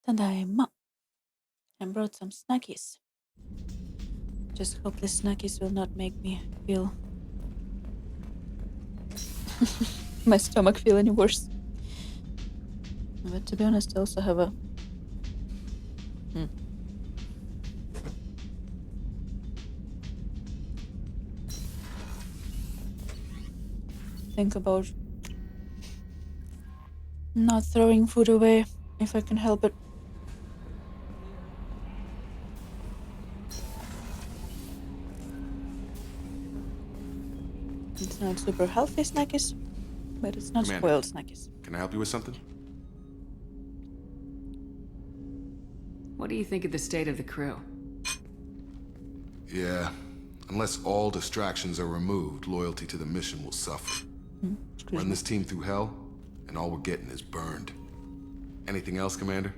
Tadaima. I brought some snackies. Just hope the snackies will not make me feel my stomach feel any worse. But to be honest, I also have a think about not throwing food away if I can help it. It's not super healthy snackies, but it's not Commander, spoiled snackies. Can I help you with something? What do you think of the state of the crew? Yeah. Unless all distractions are removed, loyalty to the mission will suffer. Run this team through hell, and all we're getting is burned. Anything else, Commander?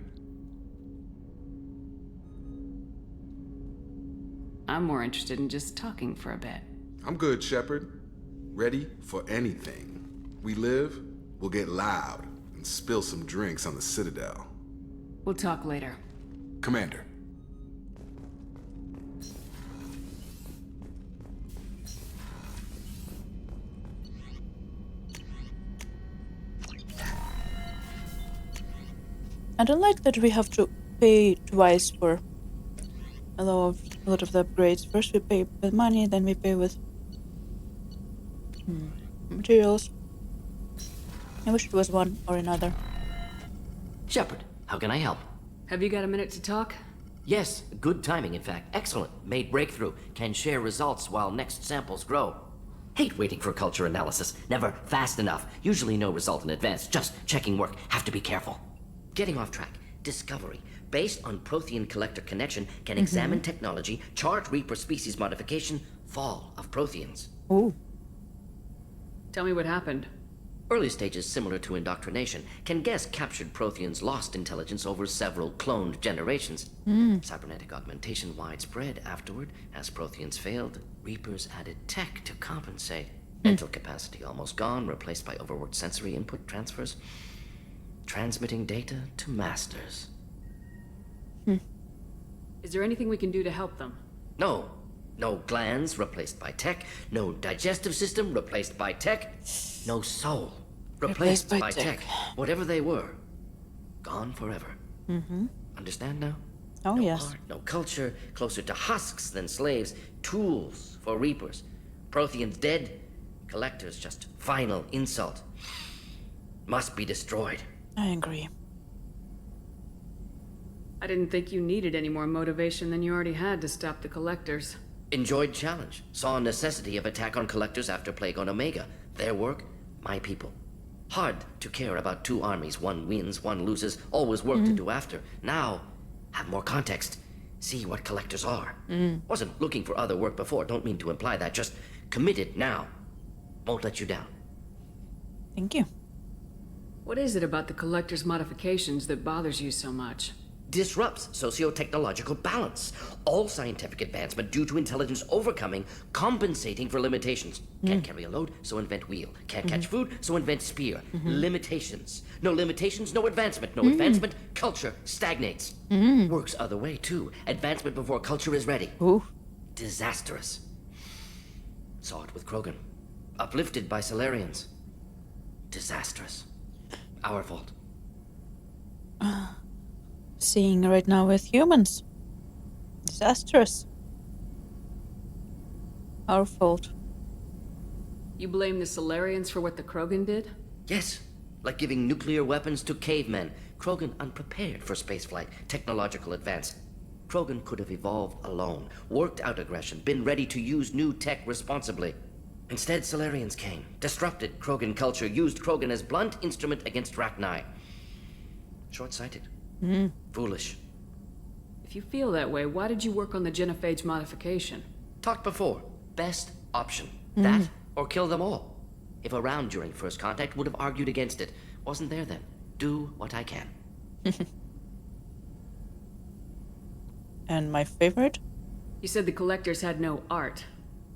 I'm more interested in just talking for a bit. I'm good, Shepard. Ready for anything. We live, we'll get loud, and spill some drinks on the Citadel. We'll talk later. Commander. I don't like that we have to pay twice for a lot of the upgrades. First we pay with money, then we pay with materials. I wish it was one or another. Shepard, how can I help? Have you got a minute to talk? Yes, good timing, in fact. Excellent. Made breakthrough. Can share results while next samples grow. Hate waiting for culture analysis. Never fast enough. Usually no result in advance. Just checking work. Have to be careful. Getting off track. Discovery. Based on Prothean collector connection, can examine technology, chart Reaper species modification, fall of Protheans. Ooh. Tell me what happened. Early stages similar to indoctrination. Can guess captured Protheans lost intelligence over several cloned generations. Cybernetic augmentation widespread afterward. As Protheans failed, Reapers added tech to compensate. Mental capacity almost gone, replaced by overworked sensory input transfers. Transmitting data to masters. Is there anything we can do to help them? No. No glands replaced by tech. No digestive system replaced by tech. No soul replaced by tech. Whatever they were, gone forever. Understand now? Oh, no yes. Art, no culture, closer to husks than slaves. Tools for reapers. Protheans dead. Collectors just final insult. Must be destroyed. I agree. I didn't think you needed any more motivation than you already had to stop the collectors. Enjoyed challenge. Saw necessity of attack on collectors after Plague on Omega. Their work, my people. Hard to care about two armies. One wins, one loses. Always work to do after. Now, have more context. See what collectors are. Wasn't looking for other work before. Don't mean to imply that. Just committed now. Won't let you down. Thank you. What is it about the collector's modifications that bothers you so much? Disrupts socio-technological balance. All scientific advancement due to intelligence overcoming, compensating for limitations. Can't carry a load, so invent wheel. Can't catch food, so invent spear. Limitations. No limitations, no advancement. No advancement, culture stagnates. Works other way, too. Advancement before culture is ready. Ooh. Disastrous. Saw it with Krogan. Uplifted by Solarians. Disastrous. Our fault. Seeing right now with humans. Disastrous. Our fault. You blame the Solarians for what the Krogan did? Yes, like giving nuclear weapons to cavemen. Krogan unprepared for spaceflight, technological advance. Krogan could have evolved alone, worked out aggression, been ready to use new tech responsibly. Instead, Solarians came, disrupted Krogan culture, used Krogan as blunt instrument against Rachni. Short-sighted. Foolish. If you feel that way, why did you work on the genophage modification? Talked before. Best option. That, or kill them all. If around during first contact, would have argued against it. Wasn't there then. Do what I can. And my favorite? You said the collectors had no art.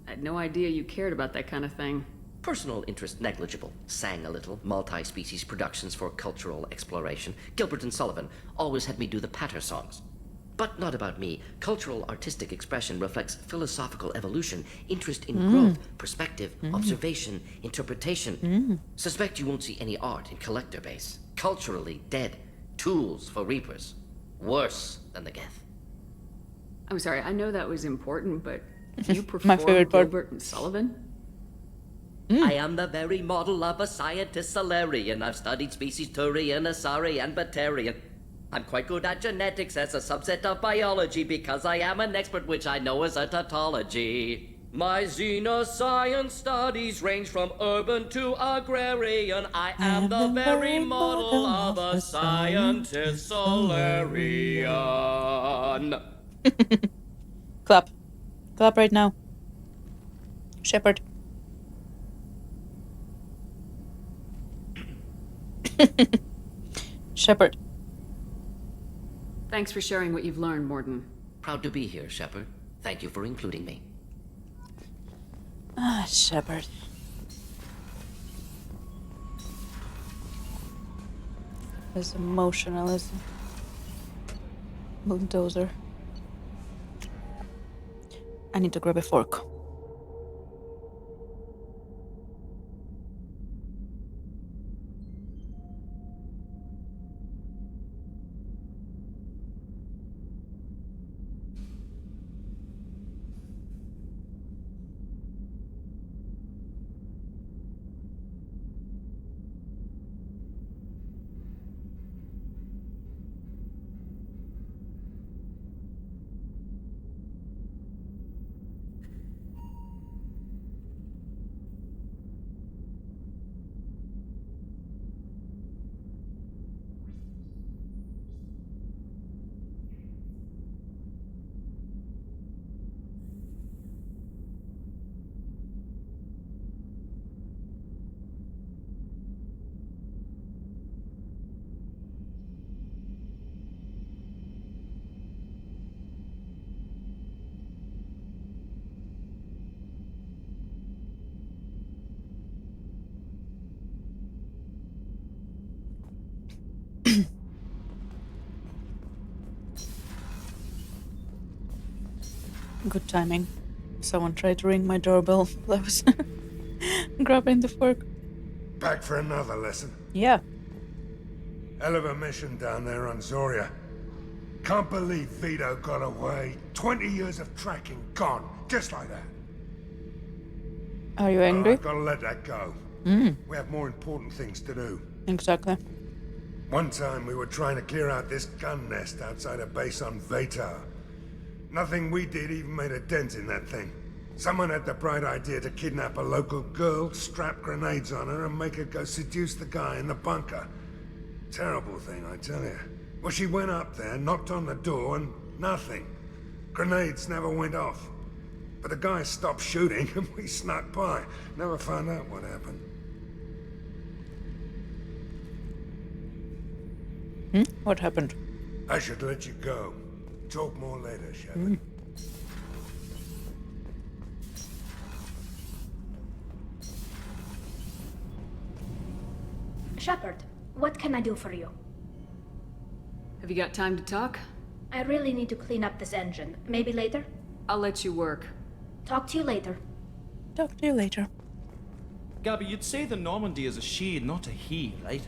I had no idea you cared about that kind of thing. Personal interest negligible. Sang a little. Multi-species productions for cultural exploration. Gilbert and Sullivan always had me do the patter songs. But not about me. Cultural artistic expression reflects philosophical evolution, interest in growth, perspective, observation, interpretation. Suspect you won't see any art in collector base. Culturally dead. Tools for reapers. Worse than the Geth. I'm sorry, I know that was important, but you My perform favorite part. Gilbert and Sullivan? I am the very model of a scientist Solarian. I've studied species Turian, Asari, and Batarian. I'm quite good at genetics as a subset of biology because I am an expert, which I know is a tautology. My xenoscience studies range from urban to agrarian. I am the very model of a scientist Solarian. Clap. Clap right now. Shepard. Shepard. Thanks for sharing what you've learned, Morden. Proud to be here, Shepard. Thank you for including me. Ah, Shepard. His emotionalism. Bulldozer. I need to grab a fork. Good timing. Someone tried to ring my doorbell. I was grabbing the fork. Back for another lesson. Yeah. Hell of a mission down there on Zoria. Can't believe Vito got away. 20 years of tracking gone, just like that. Are you angry? I've gotta let that go. We have more important things to do. Exactly. One time we were trying to clear out this gun nest outside a base on Vatar. Nothing we did even made a dent in that thing. Someone had the bright idea to kidnap a local girl, strap grenades on her, and make her go seduce the guy in the bunker. Terrible thing, I tell you. Well, she went up there, knocked on the door, and nothing. Grenades never went off. But the guy stopped shooting, and we snuck by. Never found out what happened. What happened? I should let you go. Talk more later, Shepard. Shepard, what can I do for you? Have you got time to talk? I really need to clean up this engine. Maybe later? I'll let you work. Talk to you later. Talk to you later. Gabby, you'd say the Normandy is a she, not a he, right?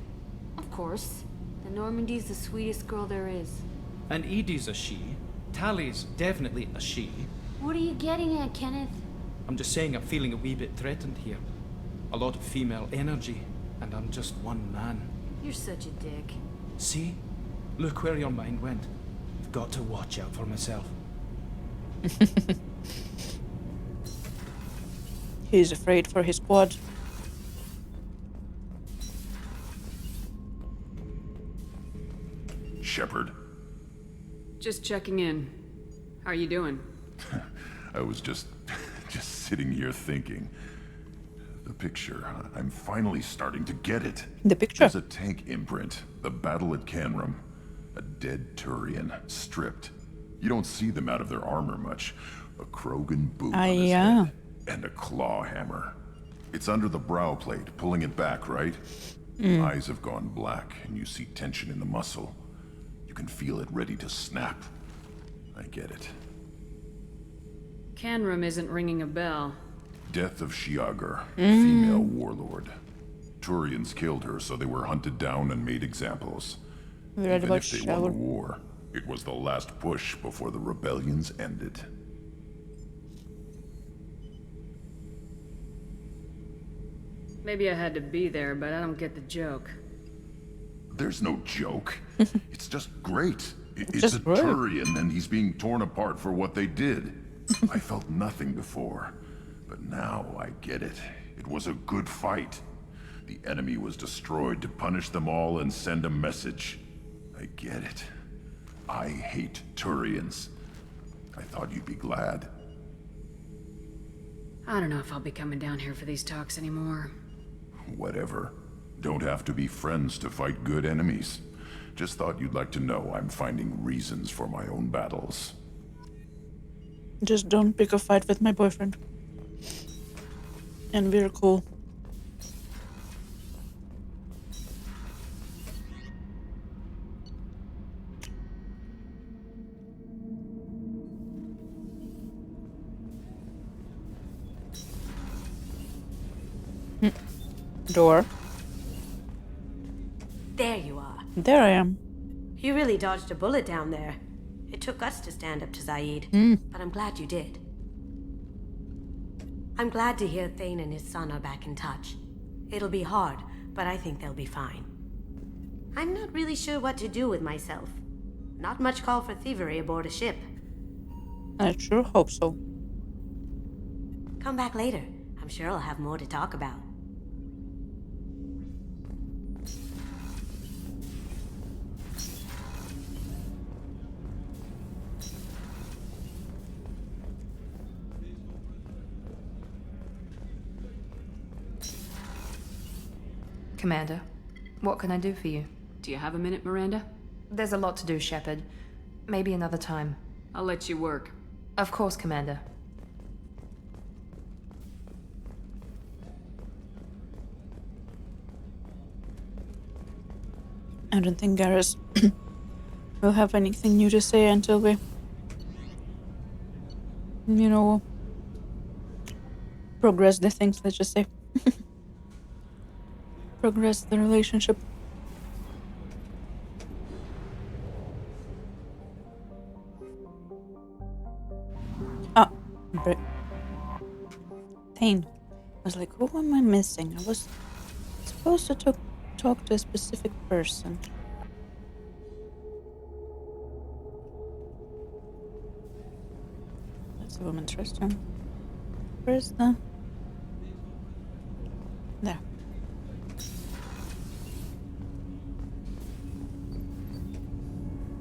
Of course. The Normandy's the sweetest girl there is. And Edie's a she. Tally's definitely a she. What are you getting at, Kenneth? I'm just saying I'm feeling a wee bit threatened here. A lot of female energy, and I'm just one man. You're such a dick. See? Look where your mind went. I've got to watch out for myself. He's afraid for his squad. Shepard, Just checking in. How are you doing? I was just sitting here thinking. The picture, I'm finally starting to get it. The picture? There's a tank imprint, the battle at Canrum. A dead Turian, stripped. You don't see them out of their armor much. A Krogan boot on his yeah. head, and a claw hammer. It's under the brow plate, pulling it back, right? Eyes have gone black, and you see tension in the muscle. You can feel it ready to snap. I get it. Canrum isn't ringing a bell. Death of Shiagar, female warlord. Turians killed her, so they were hunted down and made examples. We read Even about if they won the shower. war, it was the last push before the rebellions ended. Maybe I had to be there, but I don't get the joke. There's no joke. It's just great. It's just a great. Turian, and he's being torn apart for what they did. I felt nothing before, but now I get it. It was a good fight. The enemy was destroyed to punish them all and send a message. I get it. I hate Turians. I thought you'd be glad. I don't know if I'll be coming down here for these talks anymore. Whatever. Don't have to be friends to fight good enemies. Just thought you'd like to know I'm finding reasons for my own battles. Just don't pick a fight with my boyfriend. And we're cool. Door. There you are. There I am. You really dodged a bullet down there. It took us to stand up to Zaid, but I'm glad you did. I'm glad to hear Thane and his son are back in touch. It'll be hard, but I think they'll be fine. I'm not really sure what to do with myself. Not much call for thievery aboard a ship. I sure hope so. Come back later. I'm sure I'll have more to talk about. Commander, what can I do for you? Do you have a minute, Miranda? There's a lot to do, Shepard. Maybe another time. I'll let you work. Of course, Commander. I don't think Garrus will have anything new to say until we, you know, progress the things, let's just say. Progress the relationship. Ah, right. Thane. I was like, who am I missing? I was supposed to talk to a specific person. That's the woman's restroom. Where's the... There.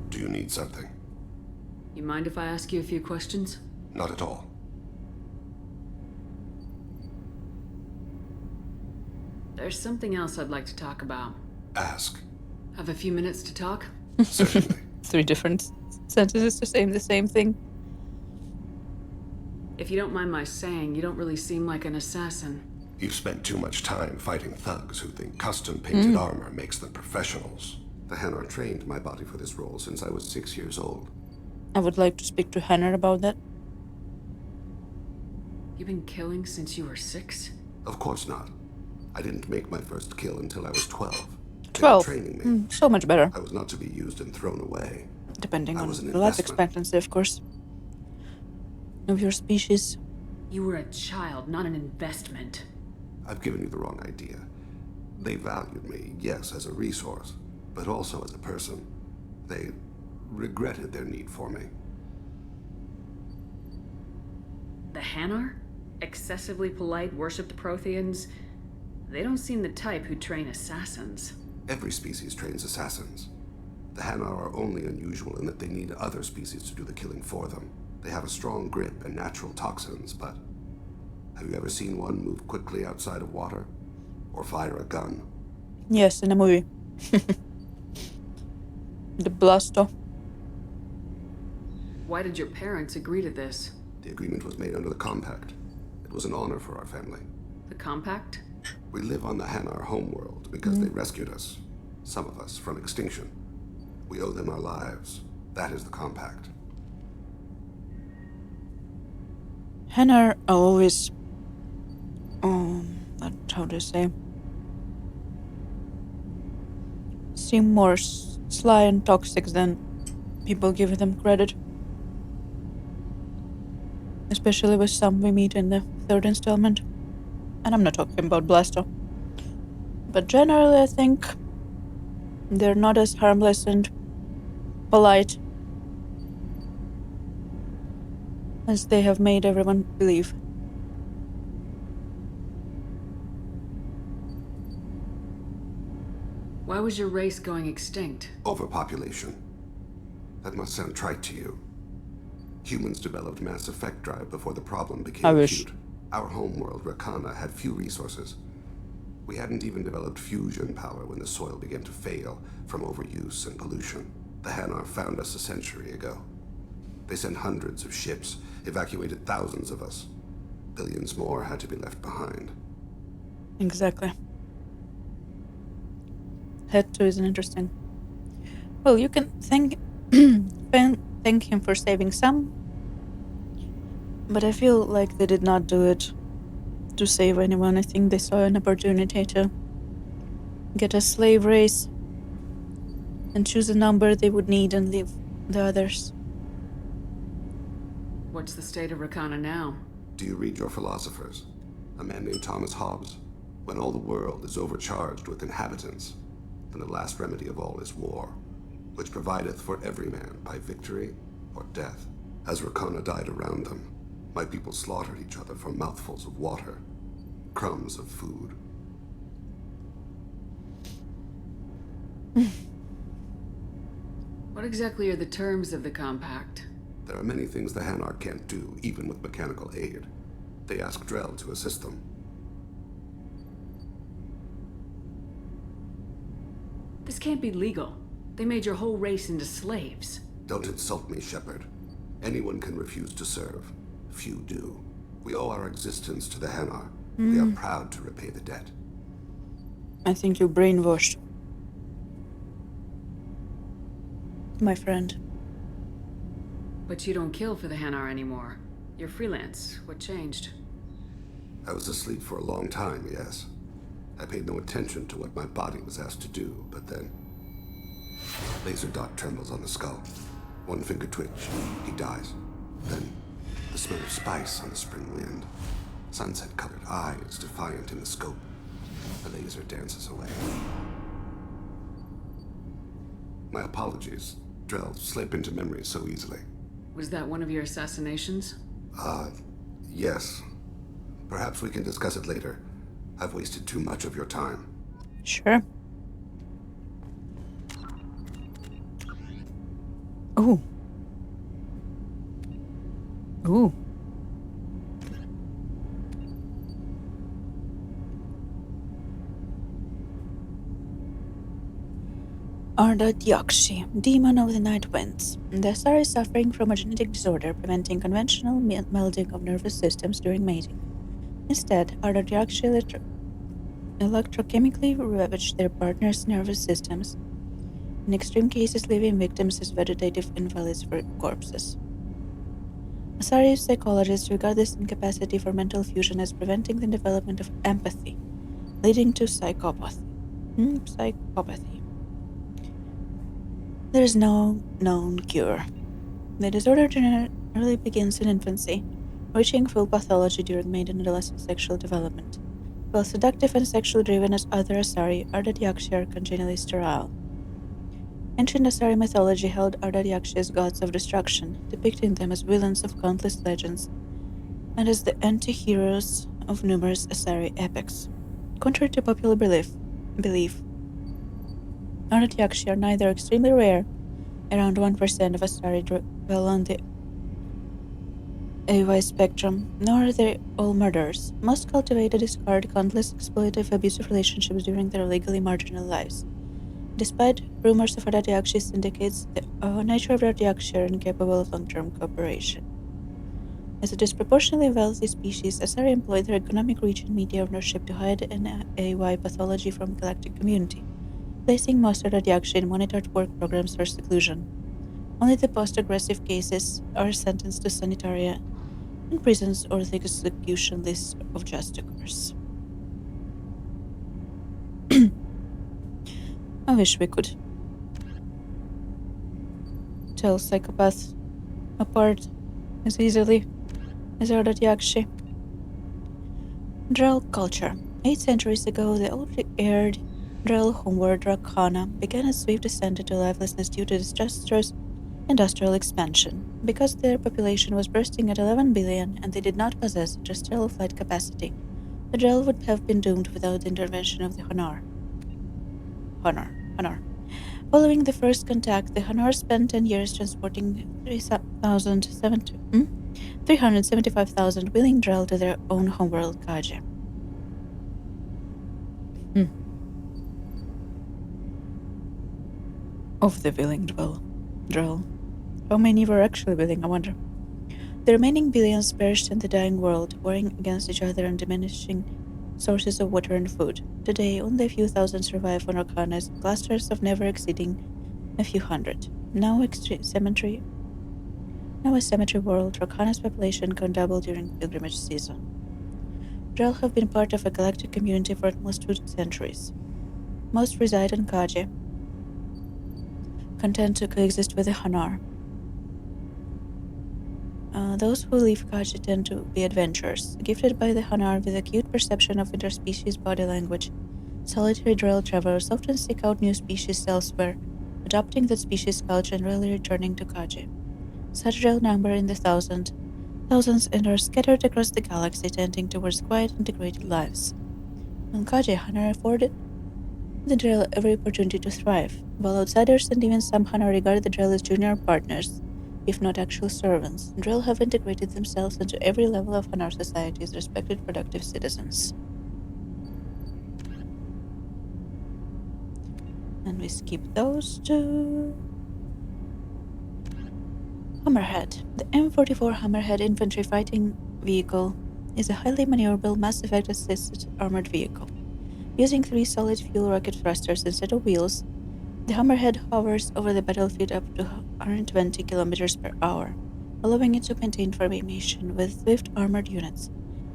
Do you need something? You mind if I ask you a few questions? Not at all. There's something else I'd like to talk about. Ask. Have a few minutes to talk? Certainly. 3 different sentences to say the same thing. If you don't mind my saying, you don't really seem like an assassin. You've spent too much time fighting thugs who think custom-painted armor makes them professionals. The Hanar trained my body for this role since I was 6 years old. I would like to speak to Hanar about that. You've been killing since you were 6? Of course not. I didn't make my first kill until I was 12. They 12. were training me. So much better. I was not to be used and thrown away. Depending I on was an the life investment. expectancy, of course. Of your species. You were a child, not an investment. I've given you the wrong idea. They valued me, yes, as a resource, but also as a person. They regretted their need for me. The Hanar? Excessively polite, worship the Protheans? They don't seem the type who train assassins. Every species trains assassins. The Hanar are only unusual in that they need other species to do the killing for them. They have a strong grip and natural toxins, but have you ever seen one move quickly outside of water? Or fire a gun? Yes, in a movie. The Blasto. Why did your parents agree to this? The agreement was made under the compact. It was an honor for our family. The compact? We live on the Hanar homeworld because they rescued us, some of us, from extinction. We owe them our lives. That is the compact. Hanar are always, how do you say, seem more sly and toxic than people give them credit. Especially with some we meet in the third installment. And I'm not talking about Blasto. But generally I think they're not as harmless and polite as they have made everyone believe. Why was your race going extinct? Overpopulation. That must sound trite to you. Humans developed mass effect drive before the problem became acute. Our homeworld, Rakana, had few resources. We hadn't even developed fusion power when the soil began to fail from overuse and pollution. The Hanar found us a century ago. They sent hundreds of ships, evacuated thousands of us. Billions more had to be left behind. Exactly. That too is interesting. Well, you can thank him for saving some, but I feel like they did not do it to save anyone. I think they saw an opportunity to get a slave race and choose a number they would need and leave the others. What's the state of Rakana now? Do you read your philosophers? A man named Thomas Hobbes? When all the world is overcharged with inhabitants, then the last remedy of all is war, which provideth for every man by victory or death. As Rakana died around them, my people slaughtered each other for mouthfuls of water, crumbs of food. What exactly are the terms of the compact? There are many things the Hanar can't do, even with mechanical aid. They ask Drell to assist them. This can't be legal. They made your whole race into slaves. Don't insult me, Shepard. Anyone can refuse to serve. Few do. We owe our existence to the Hanar. We are proud to repay the debt. I think you brainwashed my friend. But you don't kill for the Hanar anymore. You're freelance. What changed? I was asleep for a long time, yes. I paid no attention to what my body was asked to do, but then... Laser dot trembles on the skull. One finger twitch. He dies. Then, the smell of spice on the spring wind. Sunset-colored eyes defiant in the scope. The laser dances away. My apologies. Drell slip into memory so easily. Was that one of your assassinations? Yes. Perhaps we can discuss it later. I've wasted too much of your time. Sure. Ooh. Ooh. Arda Dyakshi, demon of the night winds. The Asari is suffering from a genetic disorder preventing conventional melding of nervous systems during mating. Instead, Arda Dyakshi electrochemically ravage their partner's nervous systems, in extreme cases leaving victims as vegetative invalids for corpses. Asari psychologists regard this incapacity for mental fusion as preventing the development of empathy, leading to psychopathy. There is no known cure. The disorder generally begins in infancy, reaching full pathology during maiden adolescent sexual development. While seductive and sexually driven as other Asari, Arda Dyakshi are congenitally sterile. Ancient Asari mythology held Arda Dyakshi as gods of destruction, depicting them as villains of countless legends, and as the anti-heroes of numerous Asari epics. Contrary to popular belief, Arda Dyakshi are neither extremely rare, around 1% of Asari dwell on the AY spectrum, nor are they all murderers. Most cultivate and discard countless exploitative, abusive relationships during their legally marginal lives. Despite rumors of Arda Dyakshi's syndicates, the nature of Arda Dyakshi are incapable of long-term cooperation. As a disproportionately wealthy species, Asari employed their economic reach and media ownership to hide an AY pathology from the galactic community, placing most of the action in monitored work programs for seclusion. Only the post-aggressive cases are sentenced to sanitaria in prisons or the execution list of justicers. I wish we could tell psychopaths apart as easily as Ardatiakshi. Drell culture. 8 centuries ago, the old-aired Drell homeward Rakana began a swift descent into lifelessness due to disastrous industrial expansion. Because their population was bursting at 11 billion and they did not possess terrestrial flight capacity, the Drell would have been doomed without the intervention of the Hanar. Following the first contact, the Hanar spent 10 years transporting 375,000 willing Drell to their own homeworld Kaji. Of the willing Drell. How many were actually willing, I wonder? The remaining billions perished in the dying world, warring against each other and diminishing sources of water and food. Today, only a few thousand survive on Arcanas, clusters of never exceeding a few hundred. Now a cemetery world, Arcana's population can double during pilgrimage season. Drell have been part of a galactic community for almost 2 centuries. Most reside in Kaji, content to coexist with the Hanar. Those who leave Kaji tend to be adventurers, gifted by the Hanar with acute perception of interspecies body language. Solitary Drell travelers often seek out new species elsewhere, adopting that species' culture and rarely returning to Kaji. Such Drell number in the thousands and are scattered across the galaxy, tending towards quiet, integrated lives. On Kaji, Hanar afforded the Drell every opportunity to thrive, while outsiders and even some Hanar regard the Drell as junior partners, if not actual servants. Drell have integrated themselves into every level of Hanar society as respected, productive citizens. And we skip those two. Hammerhead. The M44 Hammerhead infantry fighting vehicle is a highly maneuverable, Mass Effect-assisted armored vehicle. Using 3 solid fuel rocket thrusters instead of wheels, the Hammerhead hovers over the battlefield up to 120 km per hour, allowing it to maintain formation with swift armored units,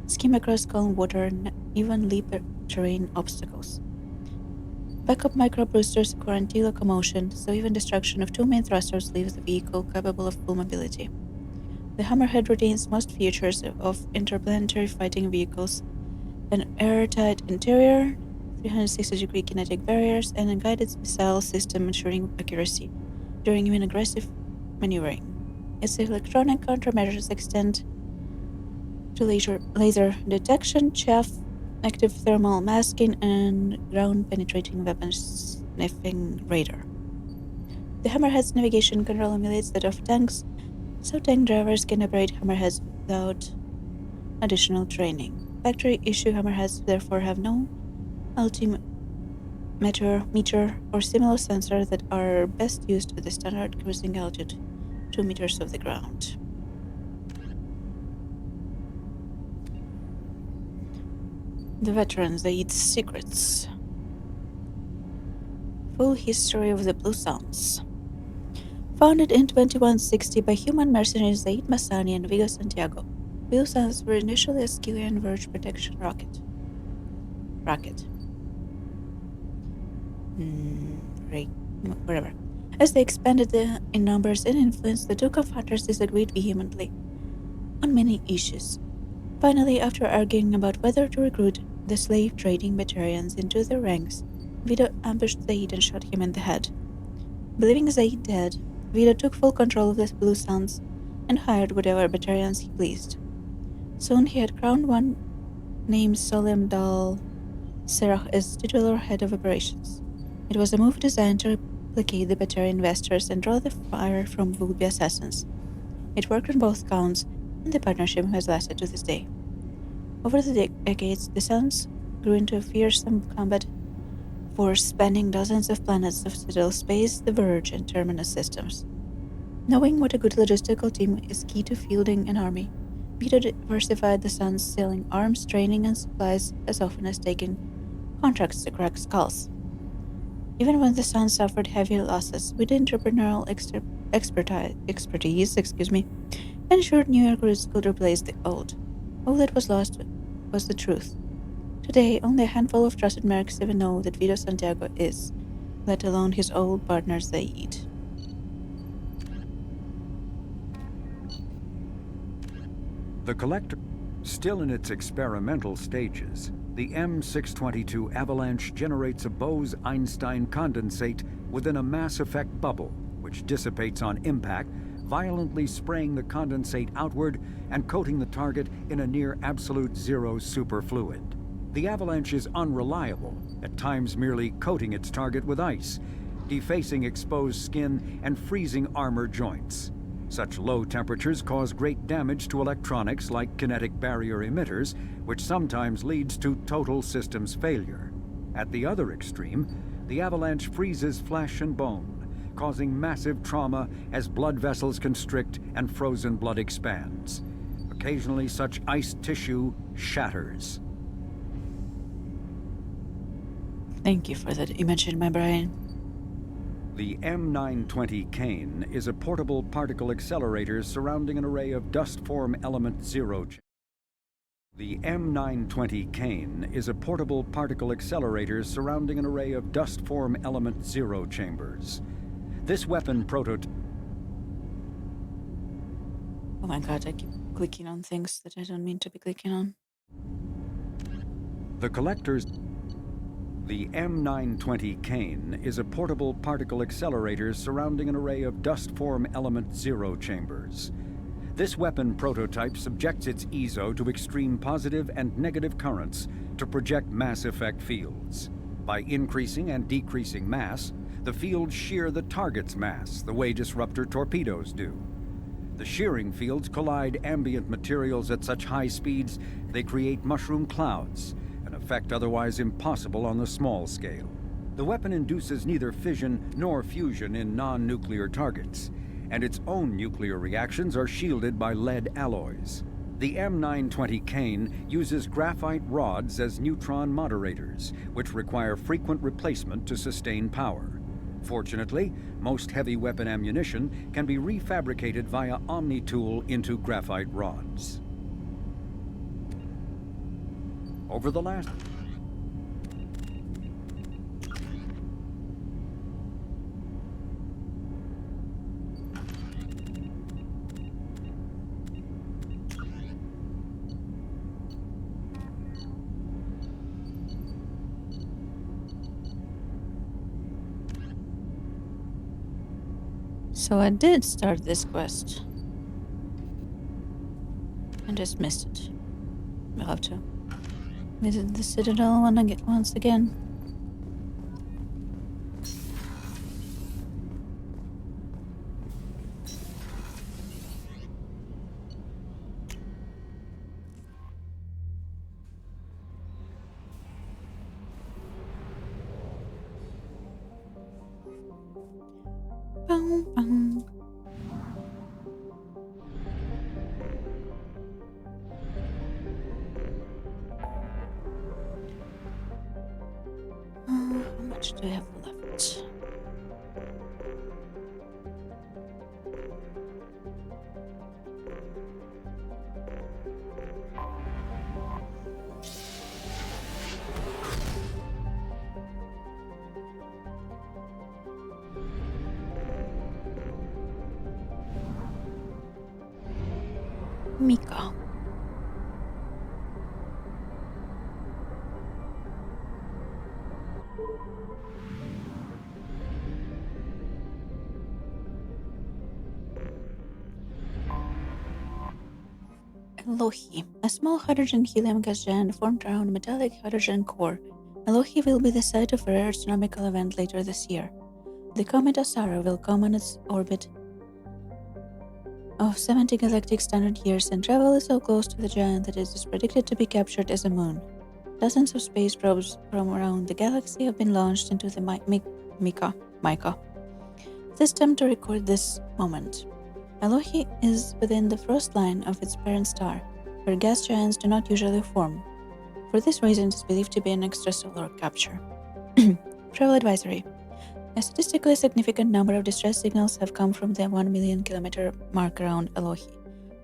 skim across calm water, and even leap terrain obstacles. Backup micro boosters guarantee locomotion, so even destruction of 2 main thrusters leaves the vehicle capable of full mobility. The Hammerhead retains most features of interplanetary fighting vehicles: an airtight interior, 360-degree kinetic barriers, and a guided missile system ensuring accuracy during even aggressive maneuvering. Its electronic countermeasures extend to laser detection, chaff, active thermal masking, and ground-penetrating weapons sniffing radar. The Hammerhead's navigation control emulates that of tanks, so tank drivers can operate Hammerheads without additional training. Factory-issue Hammerheads therefore have no altimeter, meter, or similar sensor that are best used at the standard cruising altitude, 2 meters off the ground. The veteran Zaid's secrets. Full history of the Blue Suns. Founded in 2160 by human mercenaries Zaid Masani and Vigo Santiago, Blue Suns were initially a Skillian Verge protection rocket. Whatever. As they expanded in numbers and influence, the two co-founders disagreed vehemently on many issues. Finally, after arguing about whether to recruit the slave trading Batarians into their ranks, Vido ambushed Zaid and shot him in the head. Believing Zaid dead, Vido took full control of the Blue Suns and hired whatever Batarians he pleased. Soon he had crowned one named Solem Dal Serach as titular head of operations. It was a move designed to placate the Batarian investors and draw the fire from would-be assassins. It worked on both counts, and the partnership has lasted to this day. Over the decades, the Suns grew into a fearsome combat force spanning dozens of planets of Citadel Space, the Verge, and Terminus systems. Knowing what a good logistical team is key to fielding an army, Vito diversified the Sun's selling arms, training, and supplies as often as taking contracts to crack skulls. Even when the Sun suffered heavy losses, with entrepreneurial expertise, ensured new recruits could replace the old. All that was lost was the truth. Today, only a handful of trusted mercs even know that Vito Santiago is, let alone his old partner Zaid. The collector, still in its experimental stages, the M622 Avalanche generates a Bose-Einstein condensate within a mass effect bubble, which dissipates on impact, violently spraying the condensate outward and coating the target in a near absolute zero superfluid. The Avalanche is unreliable, at times merely coating its target with ice, defacing exposed skin and freezing armor joints. Such low temperatures cause great damage to electronics like kinetic barrier emitters, which sometimes leads to total systems failure. At the other extreme, the Avalanche freezes flesh and bone, causing massive trauma as blood vessels constrict and frozen blood expands. Occasionally, such iced tissue shatters. Thank you for that image in my brain. The M920 Kane is a portable particle accelerator surrounding an array of dust-form element zero. The M920 Kane is a portable particle accelerator surrounding an array of dust-form element zero chambers. This weapon prototype. Oh my god, I keep clicking on things that I don't mean to be clicking on. The collector's. The M920 Kane is a portable particle accelerator surrounding an array of dust-form element zero chambers. This weapon prototype subjects its EZO to extreme positive and negative currents to project mass effect fields. By increasing and decreasing mass, the fields shear the target's mass the way disruptor torpedoes do. The shearing fields collide ambient materials at such high speeds they create mushroom clouds, an effect otherwise impossible on the small scale. The weapon induces neither fission nor fusion in non-nuclear targets, and its own nuclear reactions are shielded by lead alloys. The M920 Kane uses graphite rods as neutron moderators, which require frequent replacement to sustain power. Fortunately, most heavy weapon ammunition can be refabricated via Omni-tool into graphite rods. Over the last... So I did start this quest. And just missed it. We'll have to visit the Citadel once again. Bang, bang. How much do I have left? Mika. Elohi, a small hydrogen-helium gas giant formed around a metallic hydrogen core. Elohi will be the site of a rare astronomical event later this year. The comet Asara will come on its orbit of 70 galactic standard years and travel so close to the giant that it is predicted to be captured as a moon. Dozens of space probes from around the galaxy have been launched into the Mika system to record this moment. Alohi is within the frost line of its parent star, where gas giants do not usually form. For this reason, it is believed to be an extrasolar capture. Travel advisory. A statistically significant number of distress signals have come from the 1 million kilometer mark around Alohi.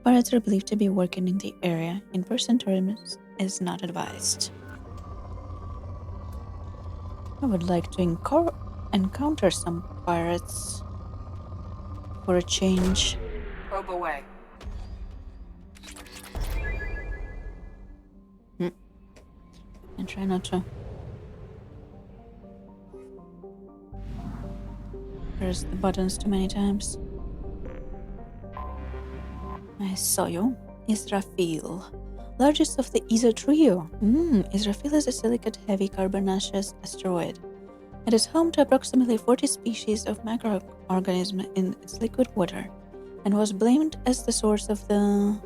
Pirates are believed to be working in the area. In-person tourism is not advised. I would like to encounter some pirates for a change. Probe away. And try not to press the buttons too many times. I saw you. Israfil. Largest of the Isa trio. Israfil is a silicate-heavy carbonaceous asteroid. It is home to approximately 40 species of microorganisms in its liquid water, and was blamed as the source of the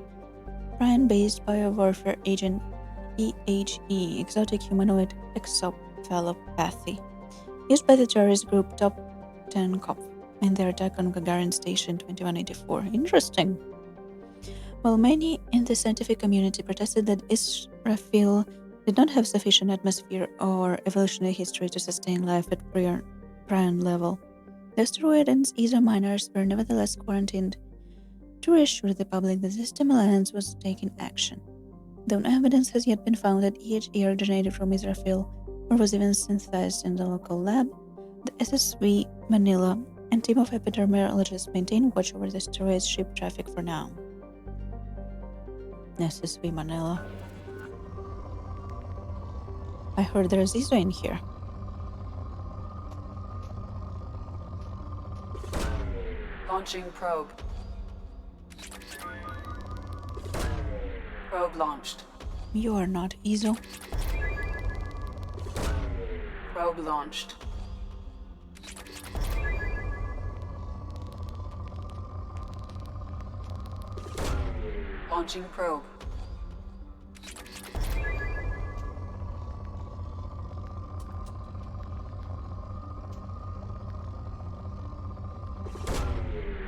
prion-based biowarfare agent EHE, exotic humanoid exophalopathy, used by the terrorist group Top 10 Cop in their attack on Gagarin Station 2184. Interesting. While many in the scientific community protested that Israfil did not have sufficient atmosphere or evolutionary history to sustain life at prion level, the asteroid and its ESA miners were nevertheless quarantined to reassure the public that the STEM Alliance was taking action. Though no evidence has yet been found that EHE originated from Israfil or was even synthesized in the local lab, the SSV Manila and team of epidemiologists maintain watch over the asteroid's ship traffic for now. SSV Manila. I heard there's Iso in here. Launching probe. Probe launched. You are not Iso. Probe launched. Launching probe.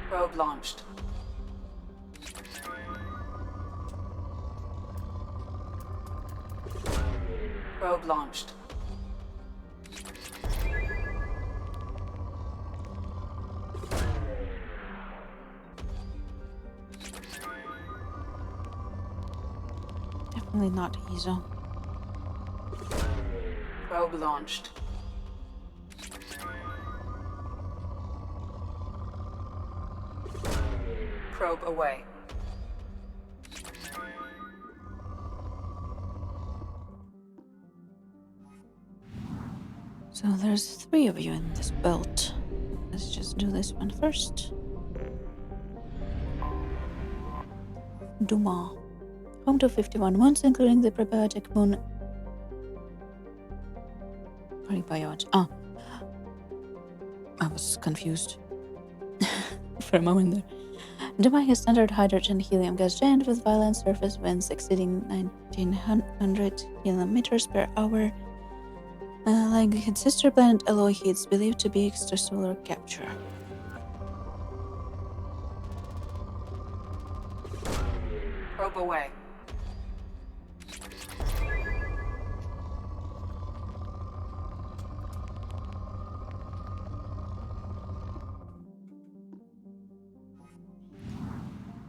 Probe launched. Probe launched. Definitely not Iso. Probe launched. Probe away. So there's 3 of you in this belt. Let's just do this one first. Duma. Home to 51 moons, including the prebiotic moon. Prebiotic. I was confused for a moment there. Duma is a standard hydrogen helium gas giant with violent surface winds exceeding 1900 kilometers per hour. Like its sister planet Alohi, it's believed to be extrasolar capture. Probe away.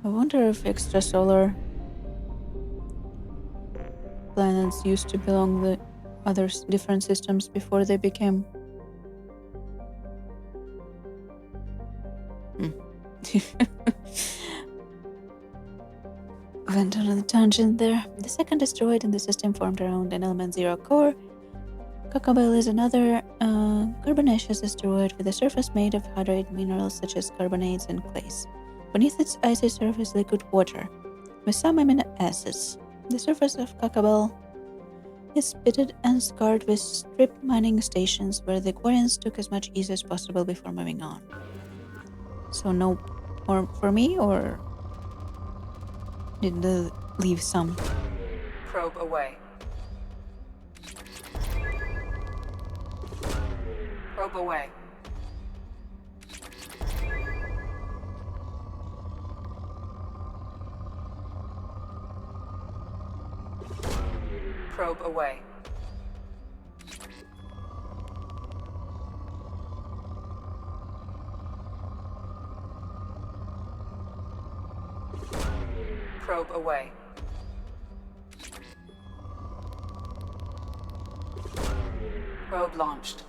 I wonder if extrasolar planets used to belong to other different systems before they became. Went on a tangent there. The second asteroid in the system formed around an element 0 core. Kakabel is another carbonaceous asteroid with a surface made of hydrate minerals such as carbonates and clays. Beneath its icy surface, liquid water, with some amino acids. The surface of Kakabel is pitted and scarred with strip mining stations where the Quarians took as much ease as possible before moving on. So no more for me, or did they leave some? Probe away. Probe away. Probe away. Probe away. Probe launched.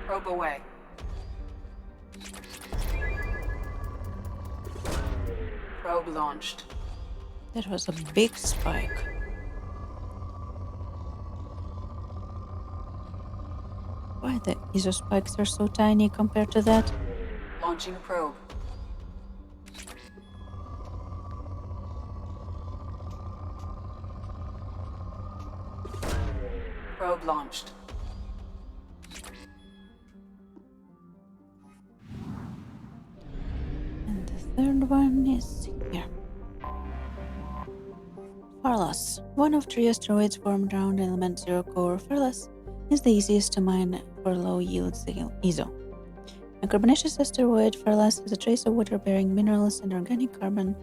Probe away. Probe launched. That was a big spike. Why the ISO spikes are so tiny compared to that? Launching probe. Probe launched. And the third one is here. Farlas. One of three asteroids formed around element 0 core. Farlas is the easiest to mine for low yield ISO. A carbonaceous asteroid, Farlas has a trace of water-bearing minerals and organic carbon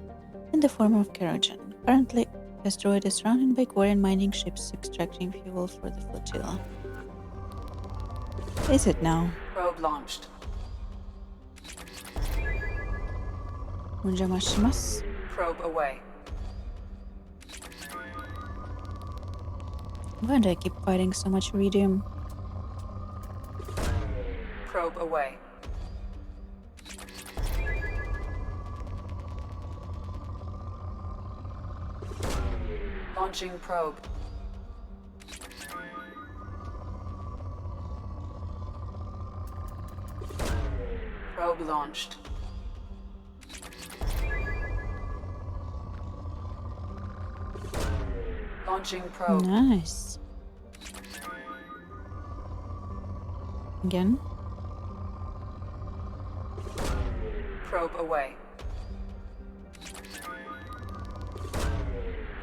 in the form of kerogen. Currently, the asteroid is surrounded by Korean mining ships extracting fuel for the flotilla. Is it now? Probe launched. Ujamashimashima. Probe away. Why do I keep fighting so much iridium? Probe away. Launching probe. Probe launched. Launching probe. Nice. Again. Probe away.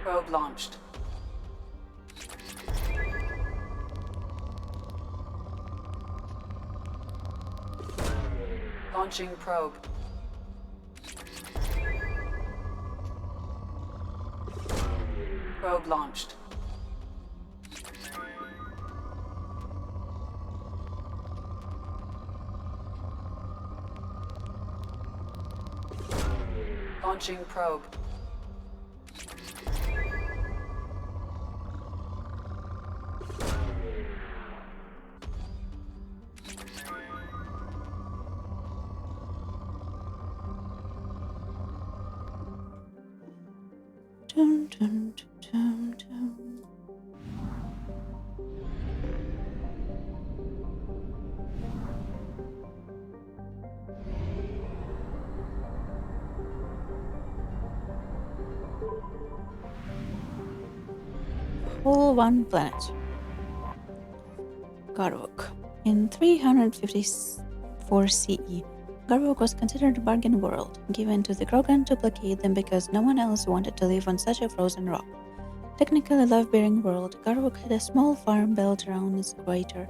Probe launched. Launching probe. Probe launched. Launching probe. Dun, dun, dun, dun, dun. Whole one planet. Garvok. In 354 CE, Garvok was considered a bargain world, given to the Krogan to placate them because no one else wanted to live on such a frozen rock. Technically a life-bearing world, Garvok had a small farm built around its equator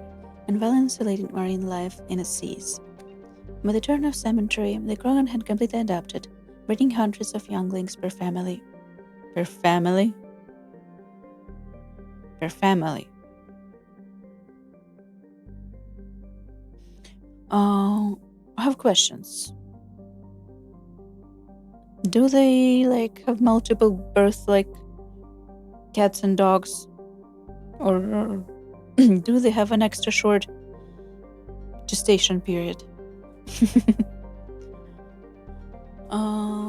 and well-insulated marine life in its seas. By the turn of century, the Krogan had completely adapted, breeding hundreds of younglings per family. Per family? Per family. I have questions. Do they have multiple births like cats and dogs? Or do they have an extra short gestation period?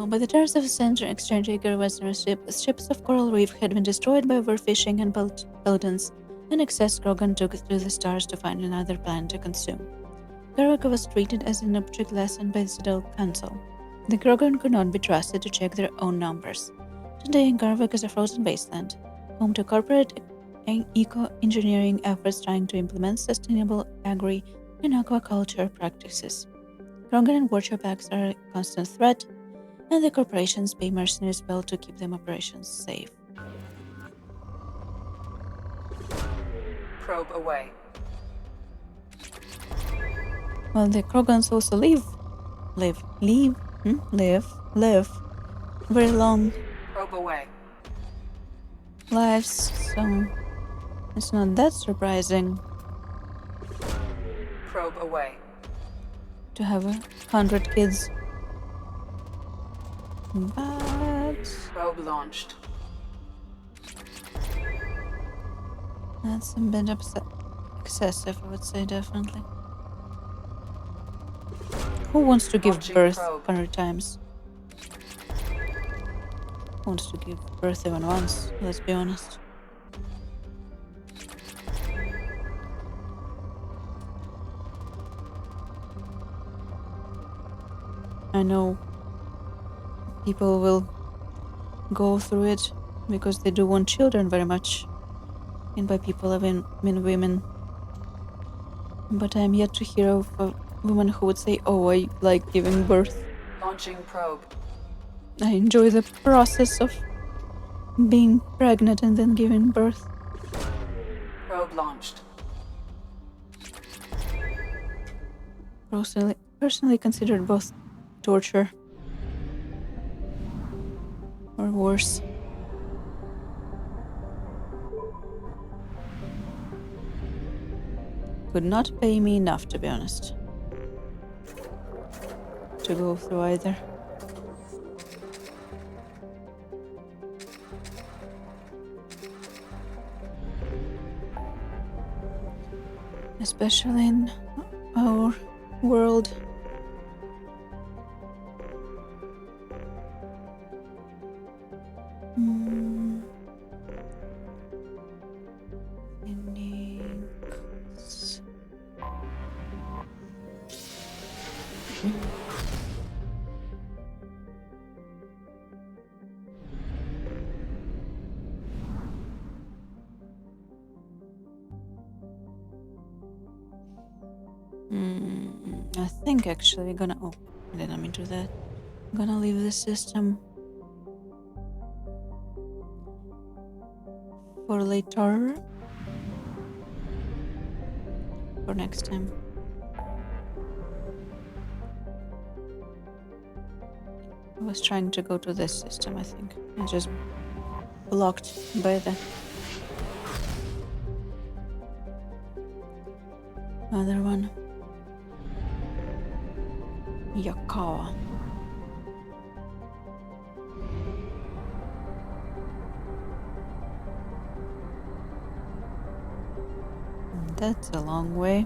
By the turns of the century, exchange-eager Western ships of Coral Reef had been destroyed by overfishing and pollutants, and excess Krogan took it through the stars to find another planet to consume. Garvok was treated as an object lesson by the Citadel Council. The Krogan could not be trusted to check their own numbers. Today, Garvok is a frozen wasteland, home to corporate eco-engineering efforts trying to implement sustainable agri- and aquaculture practices. Krogan and warship packs are a constant threat, and the corporations pay mercenaries well to keep them operations safe. Probe away. Well, the Krogans also live live. Live. Very long Probe away. lives, so it's not that surprising Probe away. to have 100 kids. But Probe launched. that's a bit excessive, I would say, definitely. Who wants to give Launching birth probe. 100 times? Who wants to give birth even once? Let's be honest. I know people will go through it because they do want children very much. And by people I mean women. But I'm yet to hear of a woman who would say, oh, I like giving birth. Launching probe. I enjoy the process of being pregnant and then giving birth. Probe launched. Personally considered both torture or worse. Could not pay me enough, to be honest, to go through either. Especially in our world. Phoenix. I think actually we're gonna. Oh, I didn't mean to do that. I'm gonna leave the system for later. For next time. I was trying to go to this system, I think. I just blocked by the other one. Yakawa. That's a long way.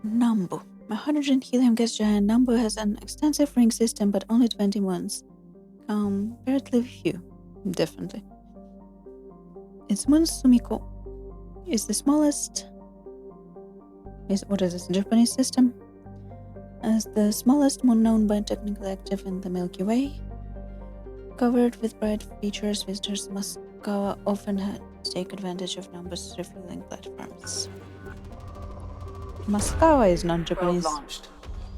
Nambu. A hydrogen helium gas giant Nambu has an extensive ring system, but only 20 ones. Comparatively few, definitely. Its moon Sumiko is the smallest. What is this, Japanese system? As the smallest moon known by technically active in the Milky Way. Covered with bright features, visitors Moscow often take advantage of Nambu's refueling platforms. Moscow is non-Japanese.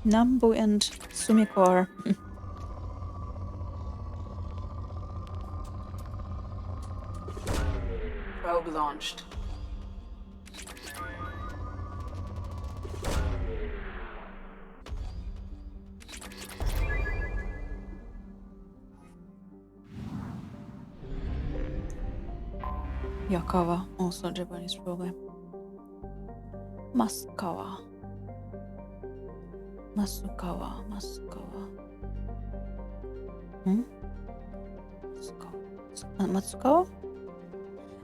Nambu and Sumiko are. Probe launched. Yakawa, also Japanese probably. Masukawa. Matsukawa?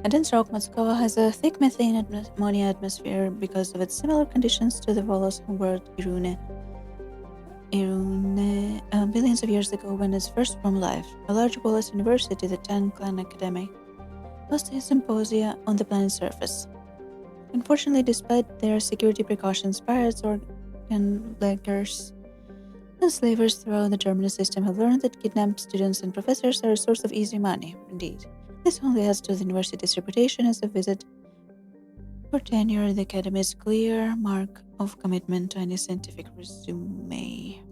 A dense rock, Matsukawa has a thick methane ammonia atmosphere because of its similar conditions to the Valor's homeworld Irune. Billions of years ago, when its first formed life, a large walled university, the Tan Clan Academy, hosted symposia on the planet's surface. Unfortunately, despite their security precautions, pirates, organ leggers, and slavers throughout the terminal system have learned that kidnapped students and professors are a source of easy money. Indeed, this only adds to the university's reputation as a visit for tenure, the Academy's clear mark of commitment to any scientific resume.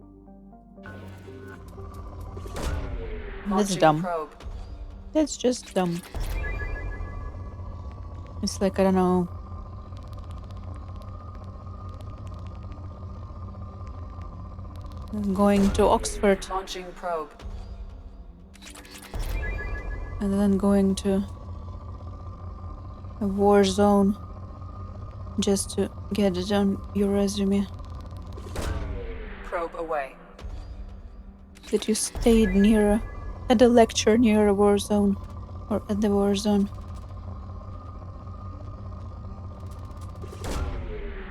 That's dumb. That's just dumb. It's like, I don't know. Going to Oxford. Launching probe. And then going to a war zone just to get it on your resume. Probe away. That you stayed at a lecture near a war zone or at the war zone.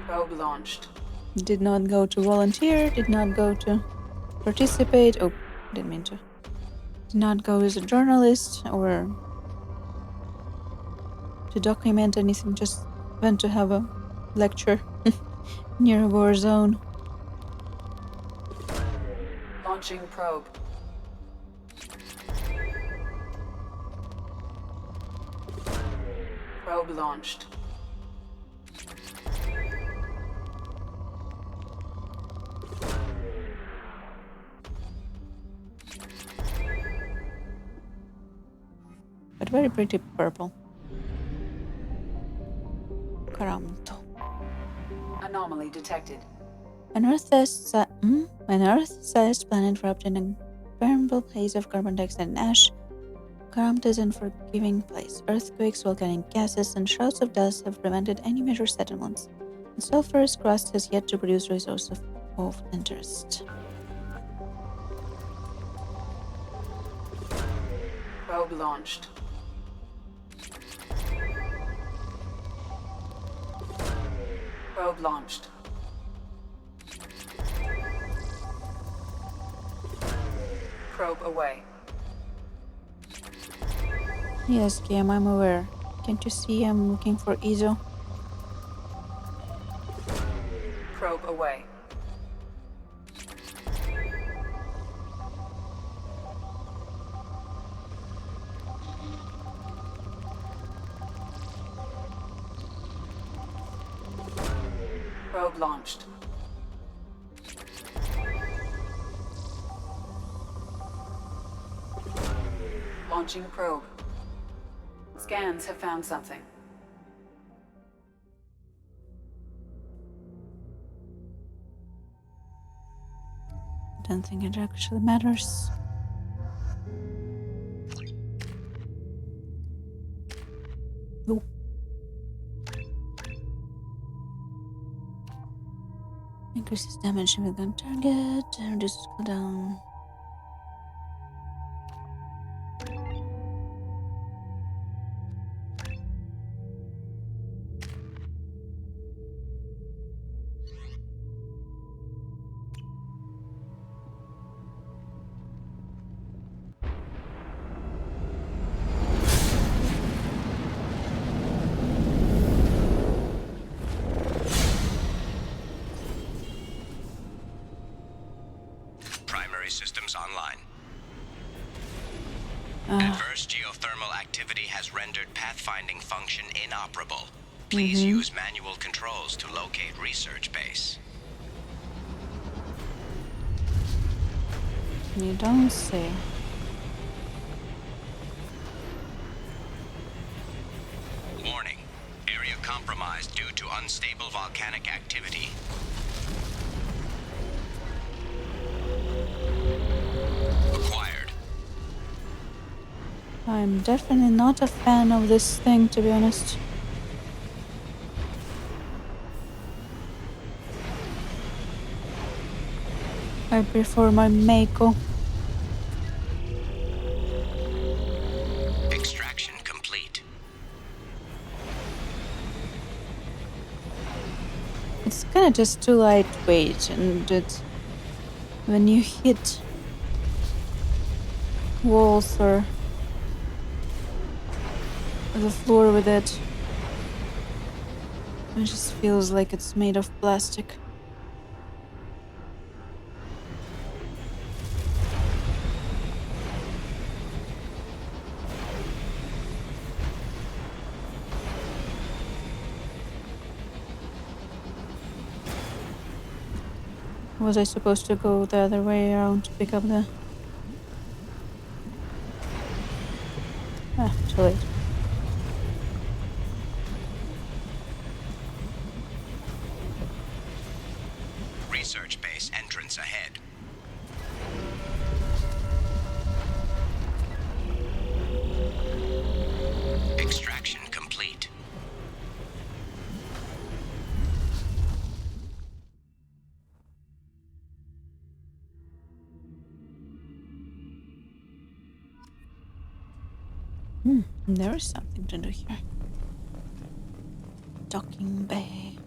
Probe launched. Did not go to volunteer, did not go to participate. Oh, didn't mean to. Did not go as a journalist or to document anything, just went to have a lecture near a war zone. Launching probe. Probe launched. But very pretty purple. Karamto. Anomaly detected. An Earth-sized planet wrapped in a variable haze of carbon dioxide and ash. Karamto is an unforgiving place. Earthquakes, volcanic gases, and shrouds of dust have prevented any major settlements. The sulfurous crust has yet to produce a resource of interest. Probe launched. Probe launched. Probe away. Yes, Cam, I'm aware. Can't you see I'm looking for Izo? Probe away. Probe launched. Launching probe. Scans have found something. Don't think it actually matters. Oh. Increases damage with gun target, reduces cooldown. Systems online. Adverse geothermal activity has rendered pathfinding function inoperable. Please use manual controls to locate research base. You don't say. Warning. Area compromised due to unstable volcanic activity. I'm definitely not a fan of this thing, to be honest. I prefer my Mako. Extraction complete. It's kind of just too lightweight, and when you hit walls or the floor with it just feels like it's made of plastic. Was I supposed to go the other way around to pick up the... Ah, too late. There is something to do here. Docking bay.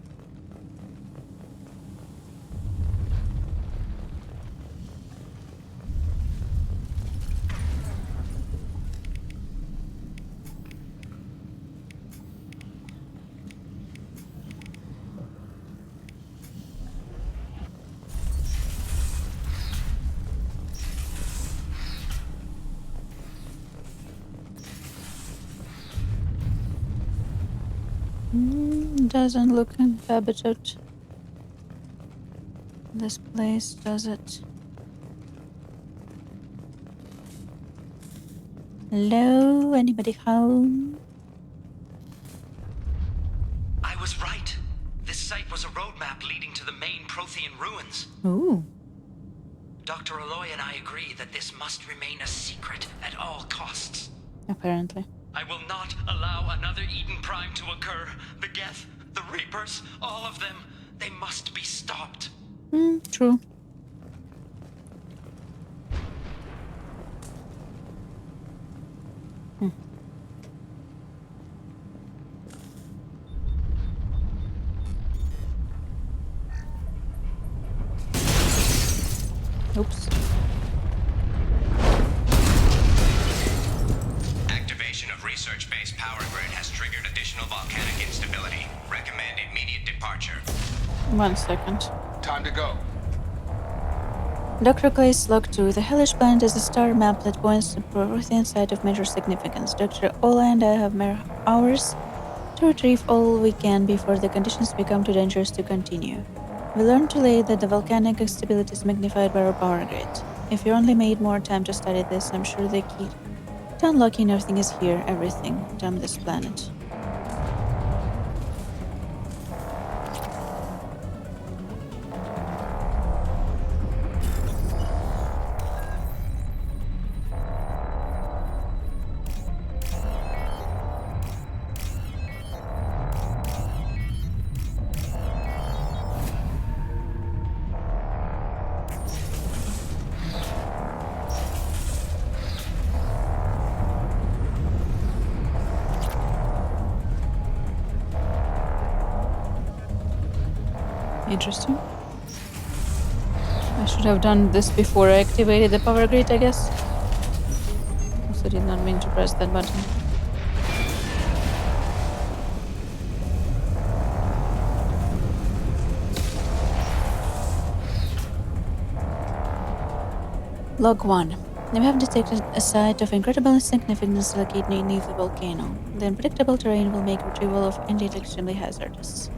Doesn't look inhabited. This place, does it? Hello? Anybody home? I was right. This site was a roadmap leading to the main Prothean ruins. Ooh. Dr. Aloy and I agree that this must remain a secret at all costs. Apparently. I will not allow another Eden Prime to occur. The Geth, the Reapers, all of them, they must be stopped. True. Oops. Activation of research-based power grid has triggered additional volcanic instability. Recommend immediate departure. 1 second. Time to go. Dr. Clay's log 2. The hellish planet is a star map that points to the Prothean site of major significance. Dr. Ola and I have mere hours to retrieve all we can before the conditions become too dangerous to continue. We learned too late that the volcanic instability is magnified by our power grid. If we only made more time to study this, I'm sure the key to unlocking everything is here. Everything. Damn this planet. Interesting. I should have done this before I activated the power grid, I guess. Also did not mean to press that button. Log 1. We have detected a site of incredible significance located beneath the volcano. The unpredictable terrain will make retrieval of indeed extremely hazardous.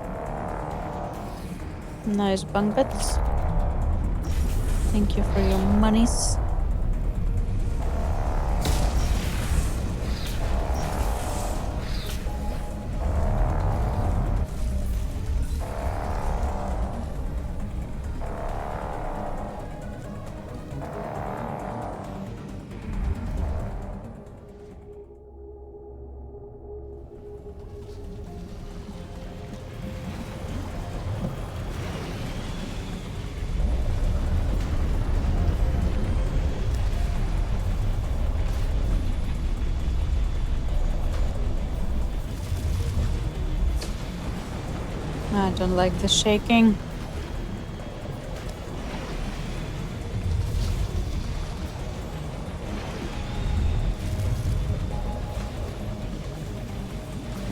Nice bunk beds. Thank you for your monies. I don't like the shaking.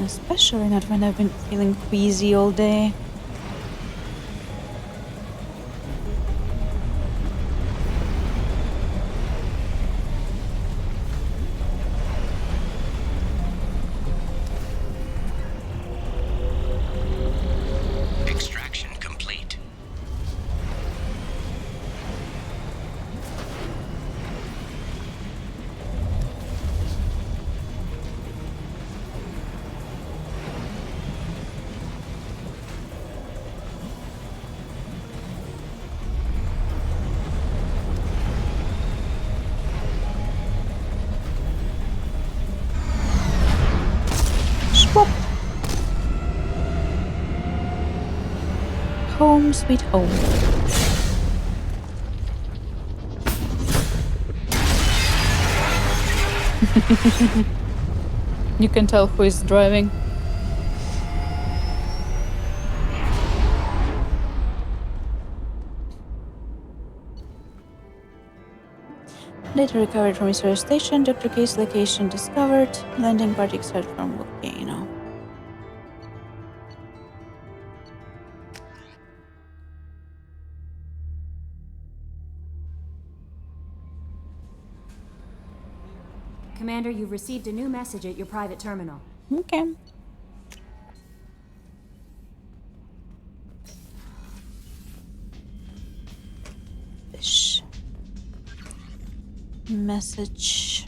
Especially not when I've been feeling queasy all day. Extraction complete. Swap. Home sweet home. You can tell who is driving. Data recovered from research station. Dr. Kei's location discovered. Landing party extract from volcano. Commander, you've received a new message at your private terminal. Okay. Fish. Message.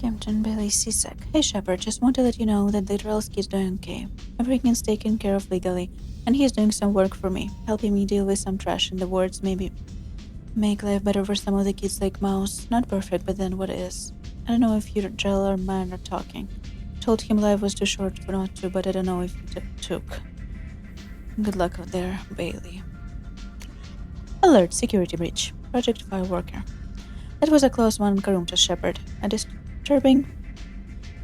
Captain Bailey Seasick. Hey Shepard, just want to let you know that the Drelsky is doing okay. Everything is taken care of legally, and he is doing some work for me, helping me deal with some trash in the wards, maybe make life better for some of the kids like Mouse. Not perfect, but then what is? I don't know if you, Gel, or Man are talking. Told him life was too short for not to, but I don't know if he took. Good luck out there, Bailey. Alert, security breach. Project Fireworker. That was a close one, Karumta Shepard. A disturbing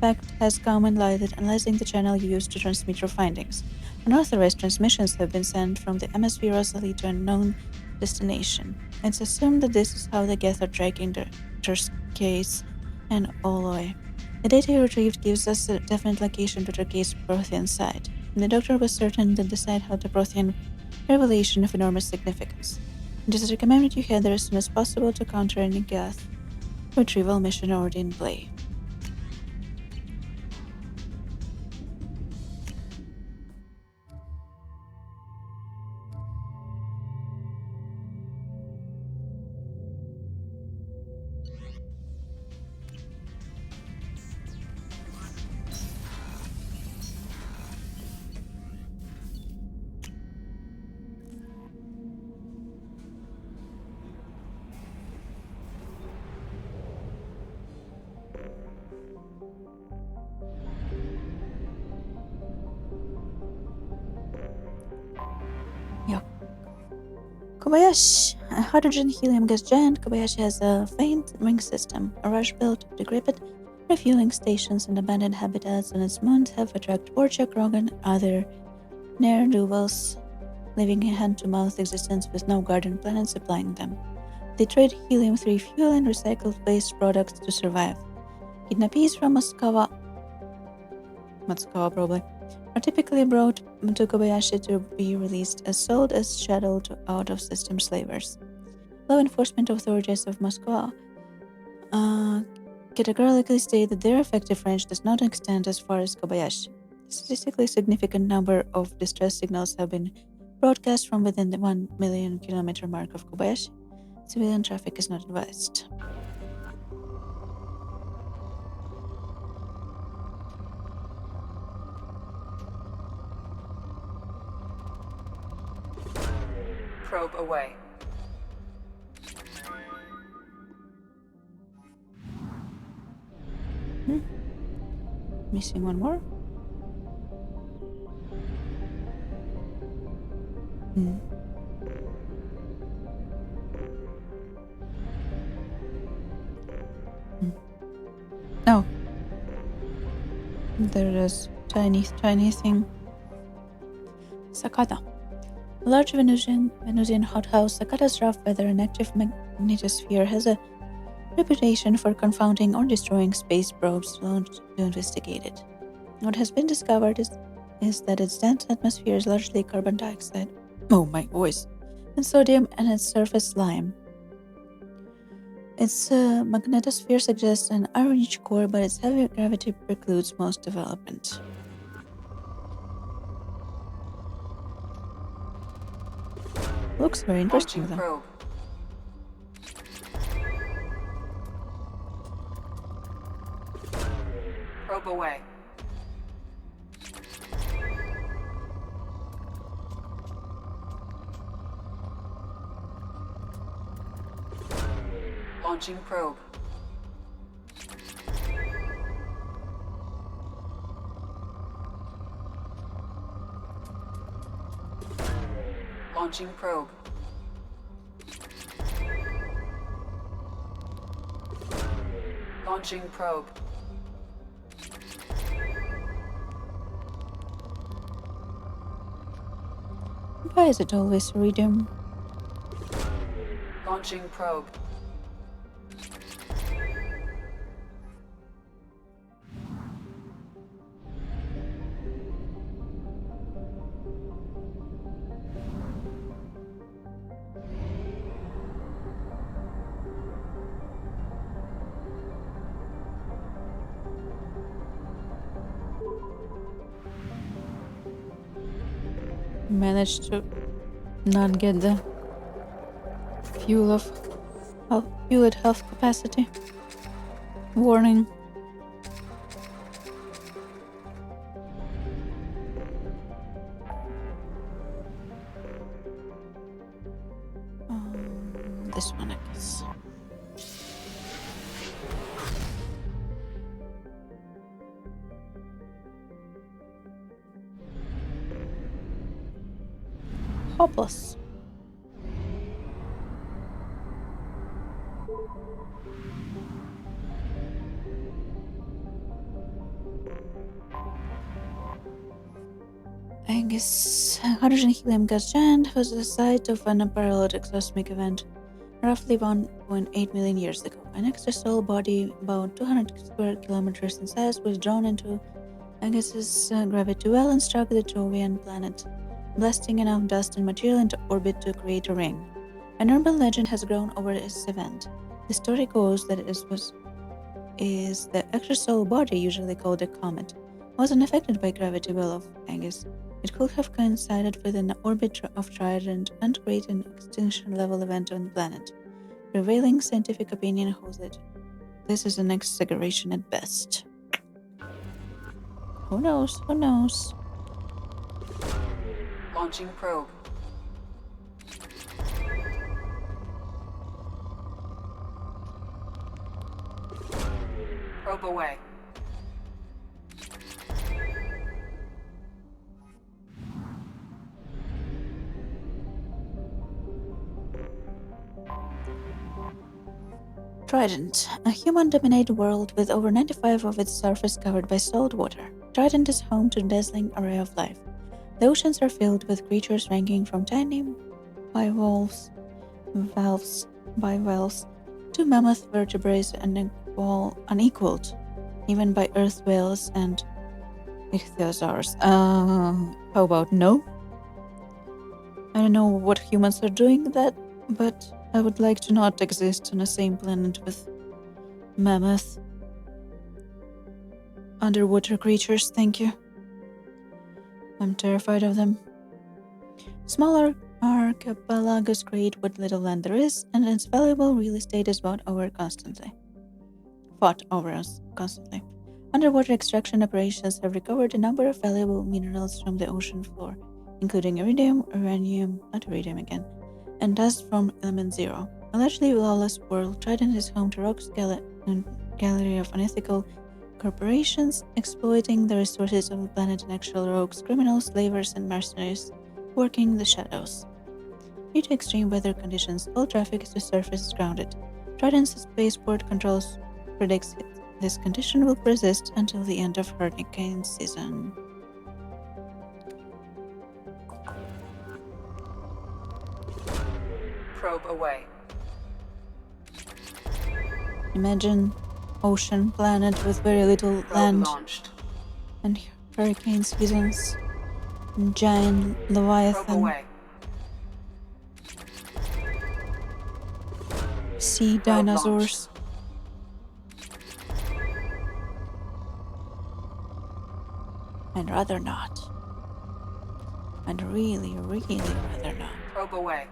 fact has come and lighted, analyzing the channel you used to transmit your findings. Unauthorized transmissions have been sent from the MS Rosalie to an unknown destination. It's assumed that this is how the Geth are tracking Doctor's case and Oloy. The data he retrieved gives us a definite location to the case Prothean site. The Doctor was certain that the site held a Prothean revelation of enormous significance. It is recommended you head there as soon as possible to counter any Geth retrieval mission already in play. Kobayashi, a hydrogen helium gas giant, Kobayashi has a faint ring system. A rush built of decrepit refueling stations and abandoned habitats on its moons have attracted Borchak, Rogan, and other ne'er-do-wells living in hand-to-mouth existence with no garden planet supplying them. They trade helium-3 fuel and recycled waste products to survive. Kidnappees from Matsukawa probably, are typically brought to Kobayashi to be released as sold as chattel to out-of-system slavers. Law enforcement authorities of Moscow categorically state that their effective range does not extend as far as Kobayashi. A statistically significant number of distress signals have been broadcast from within the 1 million kilometer mark of Kobayashi. Civilian traffic is not advised. Probe away. Missing one more? Oh. There it is. Tiny thing. Sakata. A large Venusian hothouse, Sakata's rough weather and active magnetosphere has a reputation for confounding or destroying space probes launched to investigate it. What has been discovered is that its dense atmosphere is largely carbon dioxide, and sodium, and its surface lime. Its magnetosphere suggests an iron-rich core, but its heavy gravity precludes most development. Looks very interesting, though. Probe. Probe away. Launching probe. Launching probe. Launching probe. Why is it always iridium? Launching probe. Managed to not get the fuel at half capacity. Warning. This one, I guess. Hopeless. I guess hydrogen helium gas giant was the site of an unparalleled exosmic event roughly 1.8 million years ago. An extrasolar body about 200 square kilometers in size was drawn into Agassiz gravity well and struck the Jovian planet, blasting enough dust and material into orbit to create a ring. An urban legend has grown over this event. The story goes that the extrasolar body, usually called a comet, was unaffected by gravity well of Agassiz. It could have coincided with an orbit of Trident and create an extinction-level event on the planet. Prevailing scientific opinion holds that this is an exaggeration at best. Who knows? Who knows? Launching probe. Probe away. Trident, a human-dominated world with over 95% of its surface covered by salt water. Trident is home to a dazzling array of life. The oceans are filled with creatures ranging from tiny bivalves to mammoth vertebrates unequaled, even by earth whales and ichthyosaurs. How about no? I don't know what humans are doing that, but I would like to not exist on the same planet with mammoth underwater creatures, thank you. I'm terrified of them. Smaller archipelagos create what little land there is, and its valuable real estate is fought over constantly. Underwater extraction operations have recovered a number of valuable minerals from the ocean floor, including iridium, uranium, not iridium again, and dust from element zero. A largely lawless world, Trident is home to Rock's gallery of unethical corporations exploiting the resources of the planet and actual rogues, criminals, slavers, and mercenaries working in the shadows. Due to extreme weather conditions, all traffic to surface is grounded. Trident's spaceport controls predicts this condition will persist until the end of hurricane season. Probe away. Imagine ocean planet with very little land Launched. and hurricane seasons and giant leviathan sea dinosaurs. I'd rather not. I'd really, really rather not. Probe away.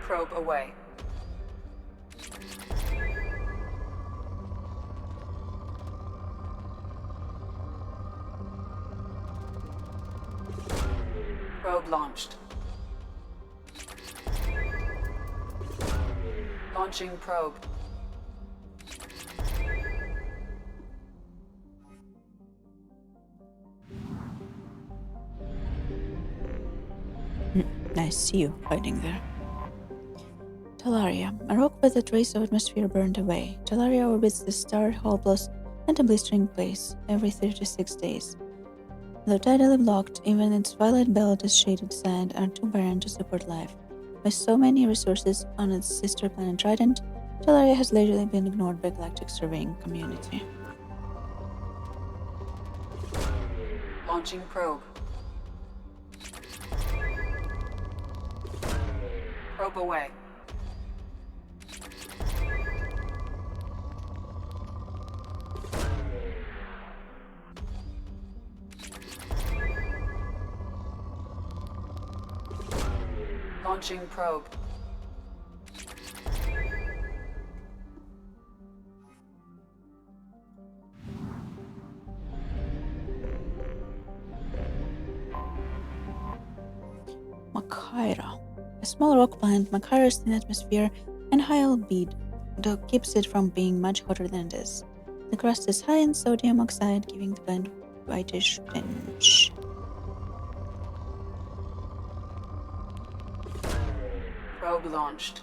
Probe away. Probe launched. Launching probe. I see you hiding there. Talaria. A rock with a trace of atmosphere burned away. Talaria orbits the star hopeless and a blistering place every 36 days. Though tidally blocked, even its violet belt is shaded sand are too barren to support life. With so many resources on its sister planet Trident, Talaria has lately been ignored by galactic surveying community. Launching probe. Probe away. Launching probe. Makhaira. A small rock planet, Makhaira's thin atmosphere and high albedo keeps it from being much hotter than it is. The crust is high in sodium oxide, giving the planet whitish tinge. Probe launched.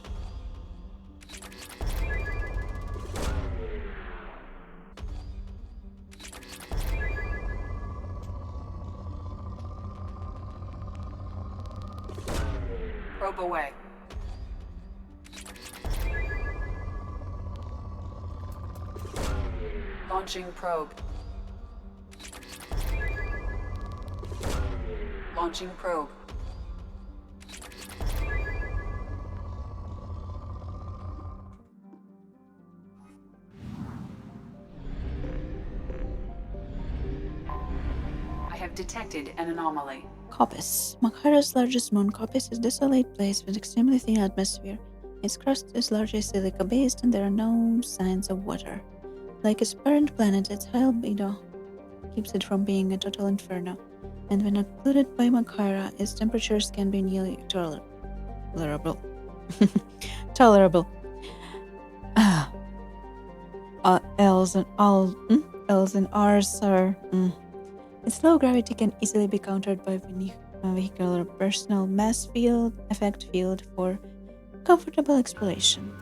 Probe away. Launching probe. Launching probe. I have detected an anomaly. Copis. Makhaira's largest moon, Copis, is a desolate place with extremely thin atmosphere. Its crust is largely silica-based and there are no signs of water. Like its parent planet, its high albedo keeps it from being a total inferno, and when occluded by Makhaira, its temperatures can be nearly tolerable. Tolerable. L's and R's are... Its low gravity can easily be countered by vehicular personal mass field, effect field for comfortable exploration.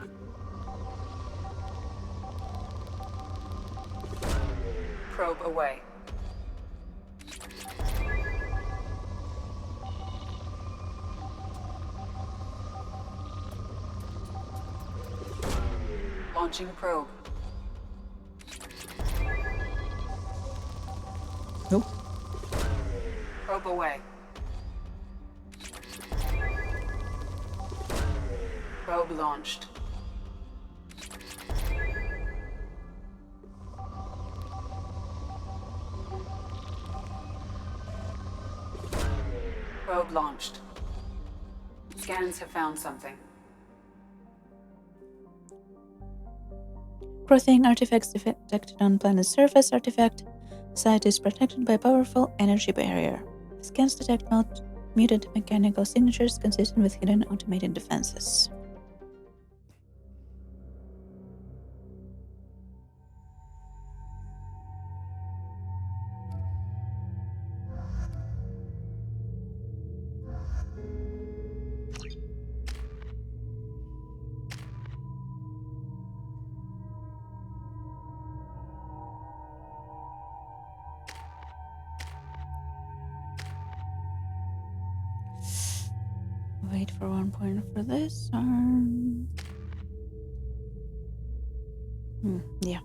Probe away. Launching probe. Nope. Probe away. Probe launched. Probe launched. Scans have found something. Crossing artifacts detected on planet's surface. Artifact site is protected by powerful energy barrier. Scans detect muted mechanical signatures consistent with hidden automated defenses. Wait for 1 point for this. Yeah.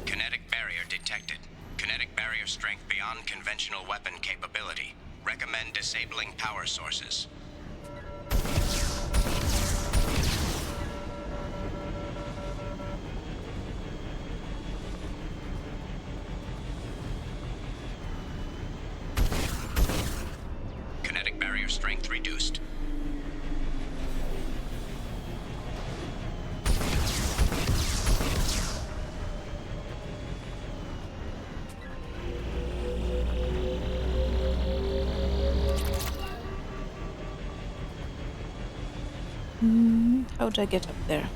Kinetic barrier detected. Kinetic barrier strength beyond conventional weapon capability. Recommend disabling power sources. Kinetic barrier strength reduced. How'd I get up there?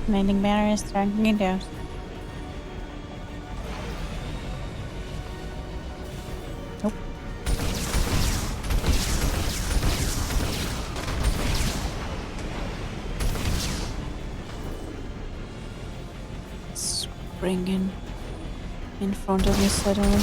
Landing barrier strength reduced. Nope. Springing in front of me suddenly.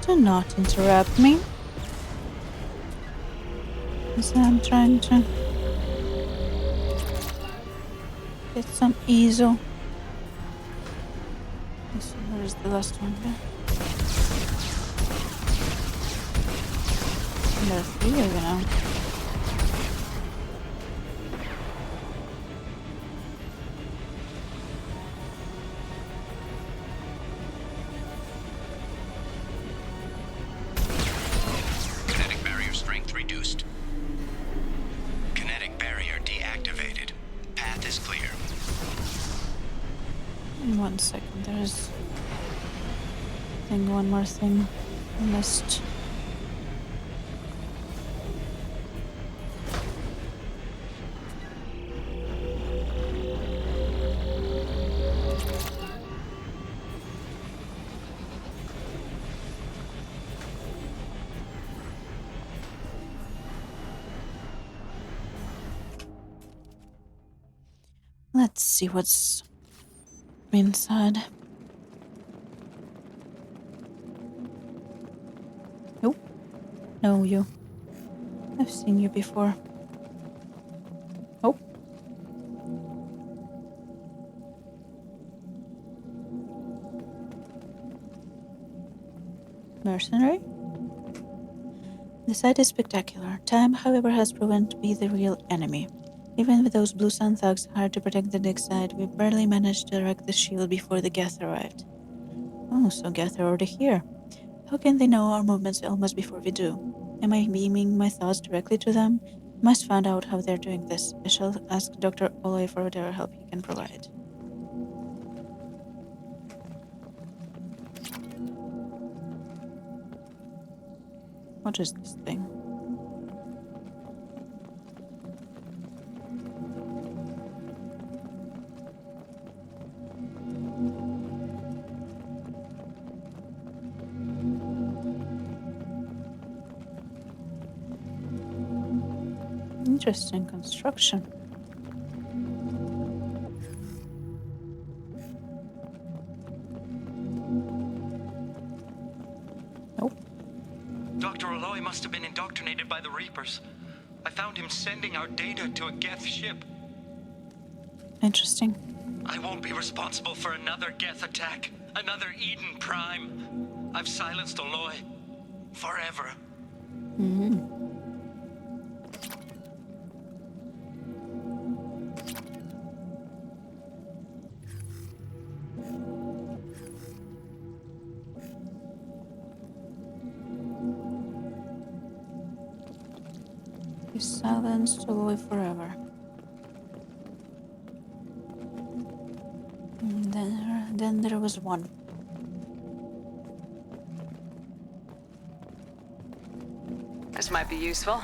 Do not interrupt me, as I'm trying to get some easel. Let's see, where is the last one there? And there are three, you know. One second, there's one more thing I missed. Let's see what's inside. Nope. No, you. I've seen you before. Oh. Mercenary? The sight is spectacular. Time, however, has proven to be the real enemy. Even with those blue sun thugs hired to protect the dig site, we barely managed to erect the shield before the Geth arrived. Oh, so Geth are already here. How can they know our movements almost before we do? Am I beaming my thoughts directly to them? I must find out how they're doing this. I shall ask Dr. Oloy for whatever help he can provide. What is this thing? Interesting construction. Nope. Dr. Oloy must have been indoctrinated by the Reapers. I found him sending our data to a Geth ship. Interesting. I won't be responsible for another Geth attack. Another Eden Prime. I've silenced Oloy. Forever. Mm-hmm. Silenced Oloy forever. Then there was one. As my might be useful.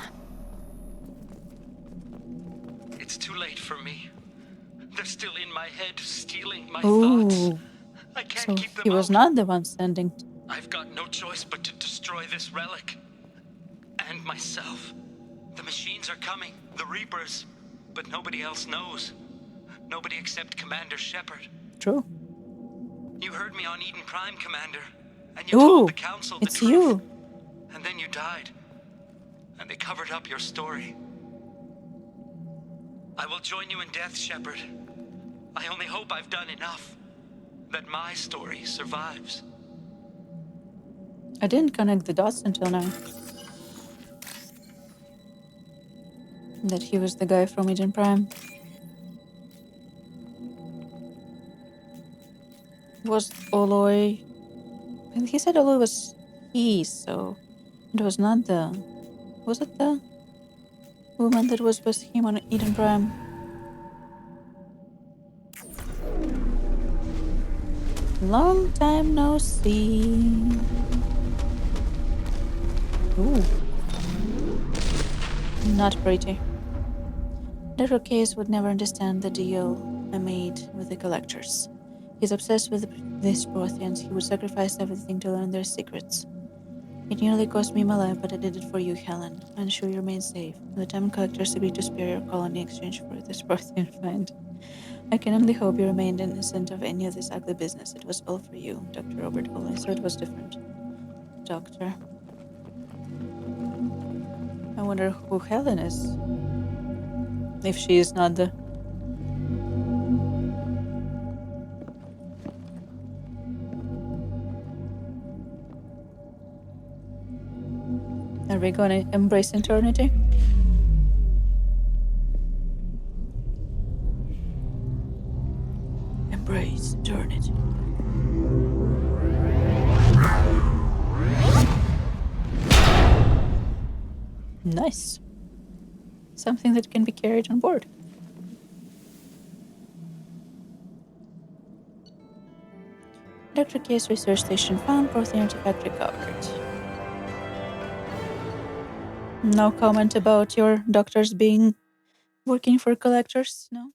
It's too late for me. They're still in my head, stealing my Ooh. thoughts. I can't So keep them he was out. not the one sending. I've got no choice but to destroy this relic. And myself. The machines are coming, the Reapers. But nobody else knows. Nobody except Commander Shepard. True. You heard me on Eden Prime, Commander. And you Ooh, told the Council the it's truth. you. And then you died. And they covered up your story. I will join you in death, Shepard. I only hope I've done enough. That my story survives. I didn't connect the dots until now. That he was the guy from Eden Prime. Was Oloy... And he said Oloy was he, so... It was not the... Was it the woman that was with him on Eden Prime? Long time no see. Ooh. Not pretty. Dr. Case would never understand the deal I made with the collectors. He's obsessed with these Protheans. He would sacrifice everything to learn their secrets. It nearly cost me my life, but I did it for you, Helen. I'm ensure you remain safe. The time collectors agreed to spare your colony in exchange for this Prothean find. I can only hope you remained innocent of any of this ugly business. It was all for you, Dr. Robert Foley, so it was different. Doctor. I wonder who Helen is. If she is not the... Are we gonna embrace eternity? Embrace eternity. Nice. Something that can be carried on board. Dr. K's research station found Prothean artifact recovered. No comment about your doctors being working for collectors, no?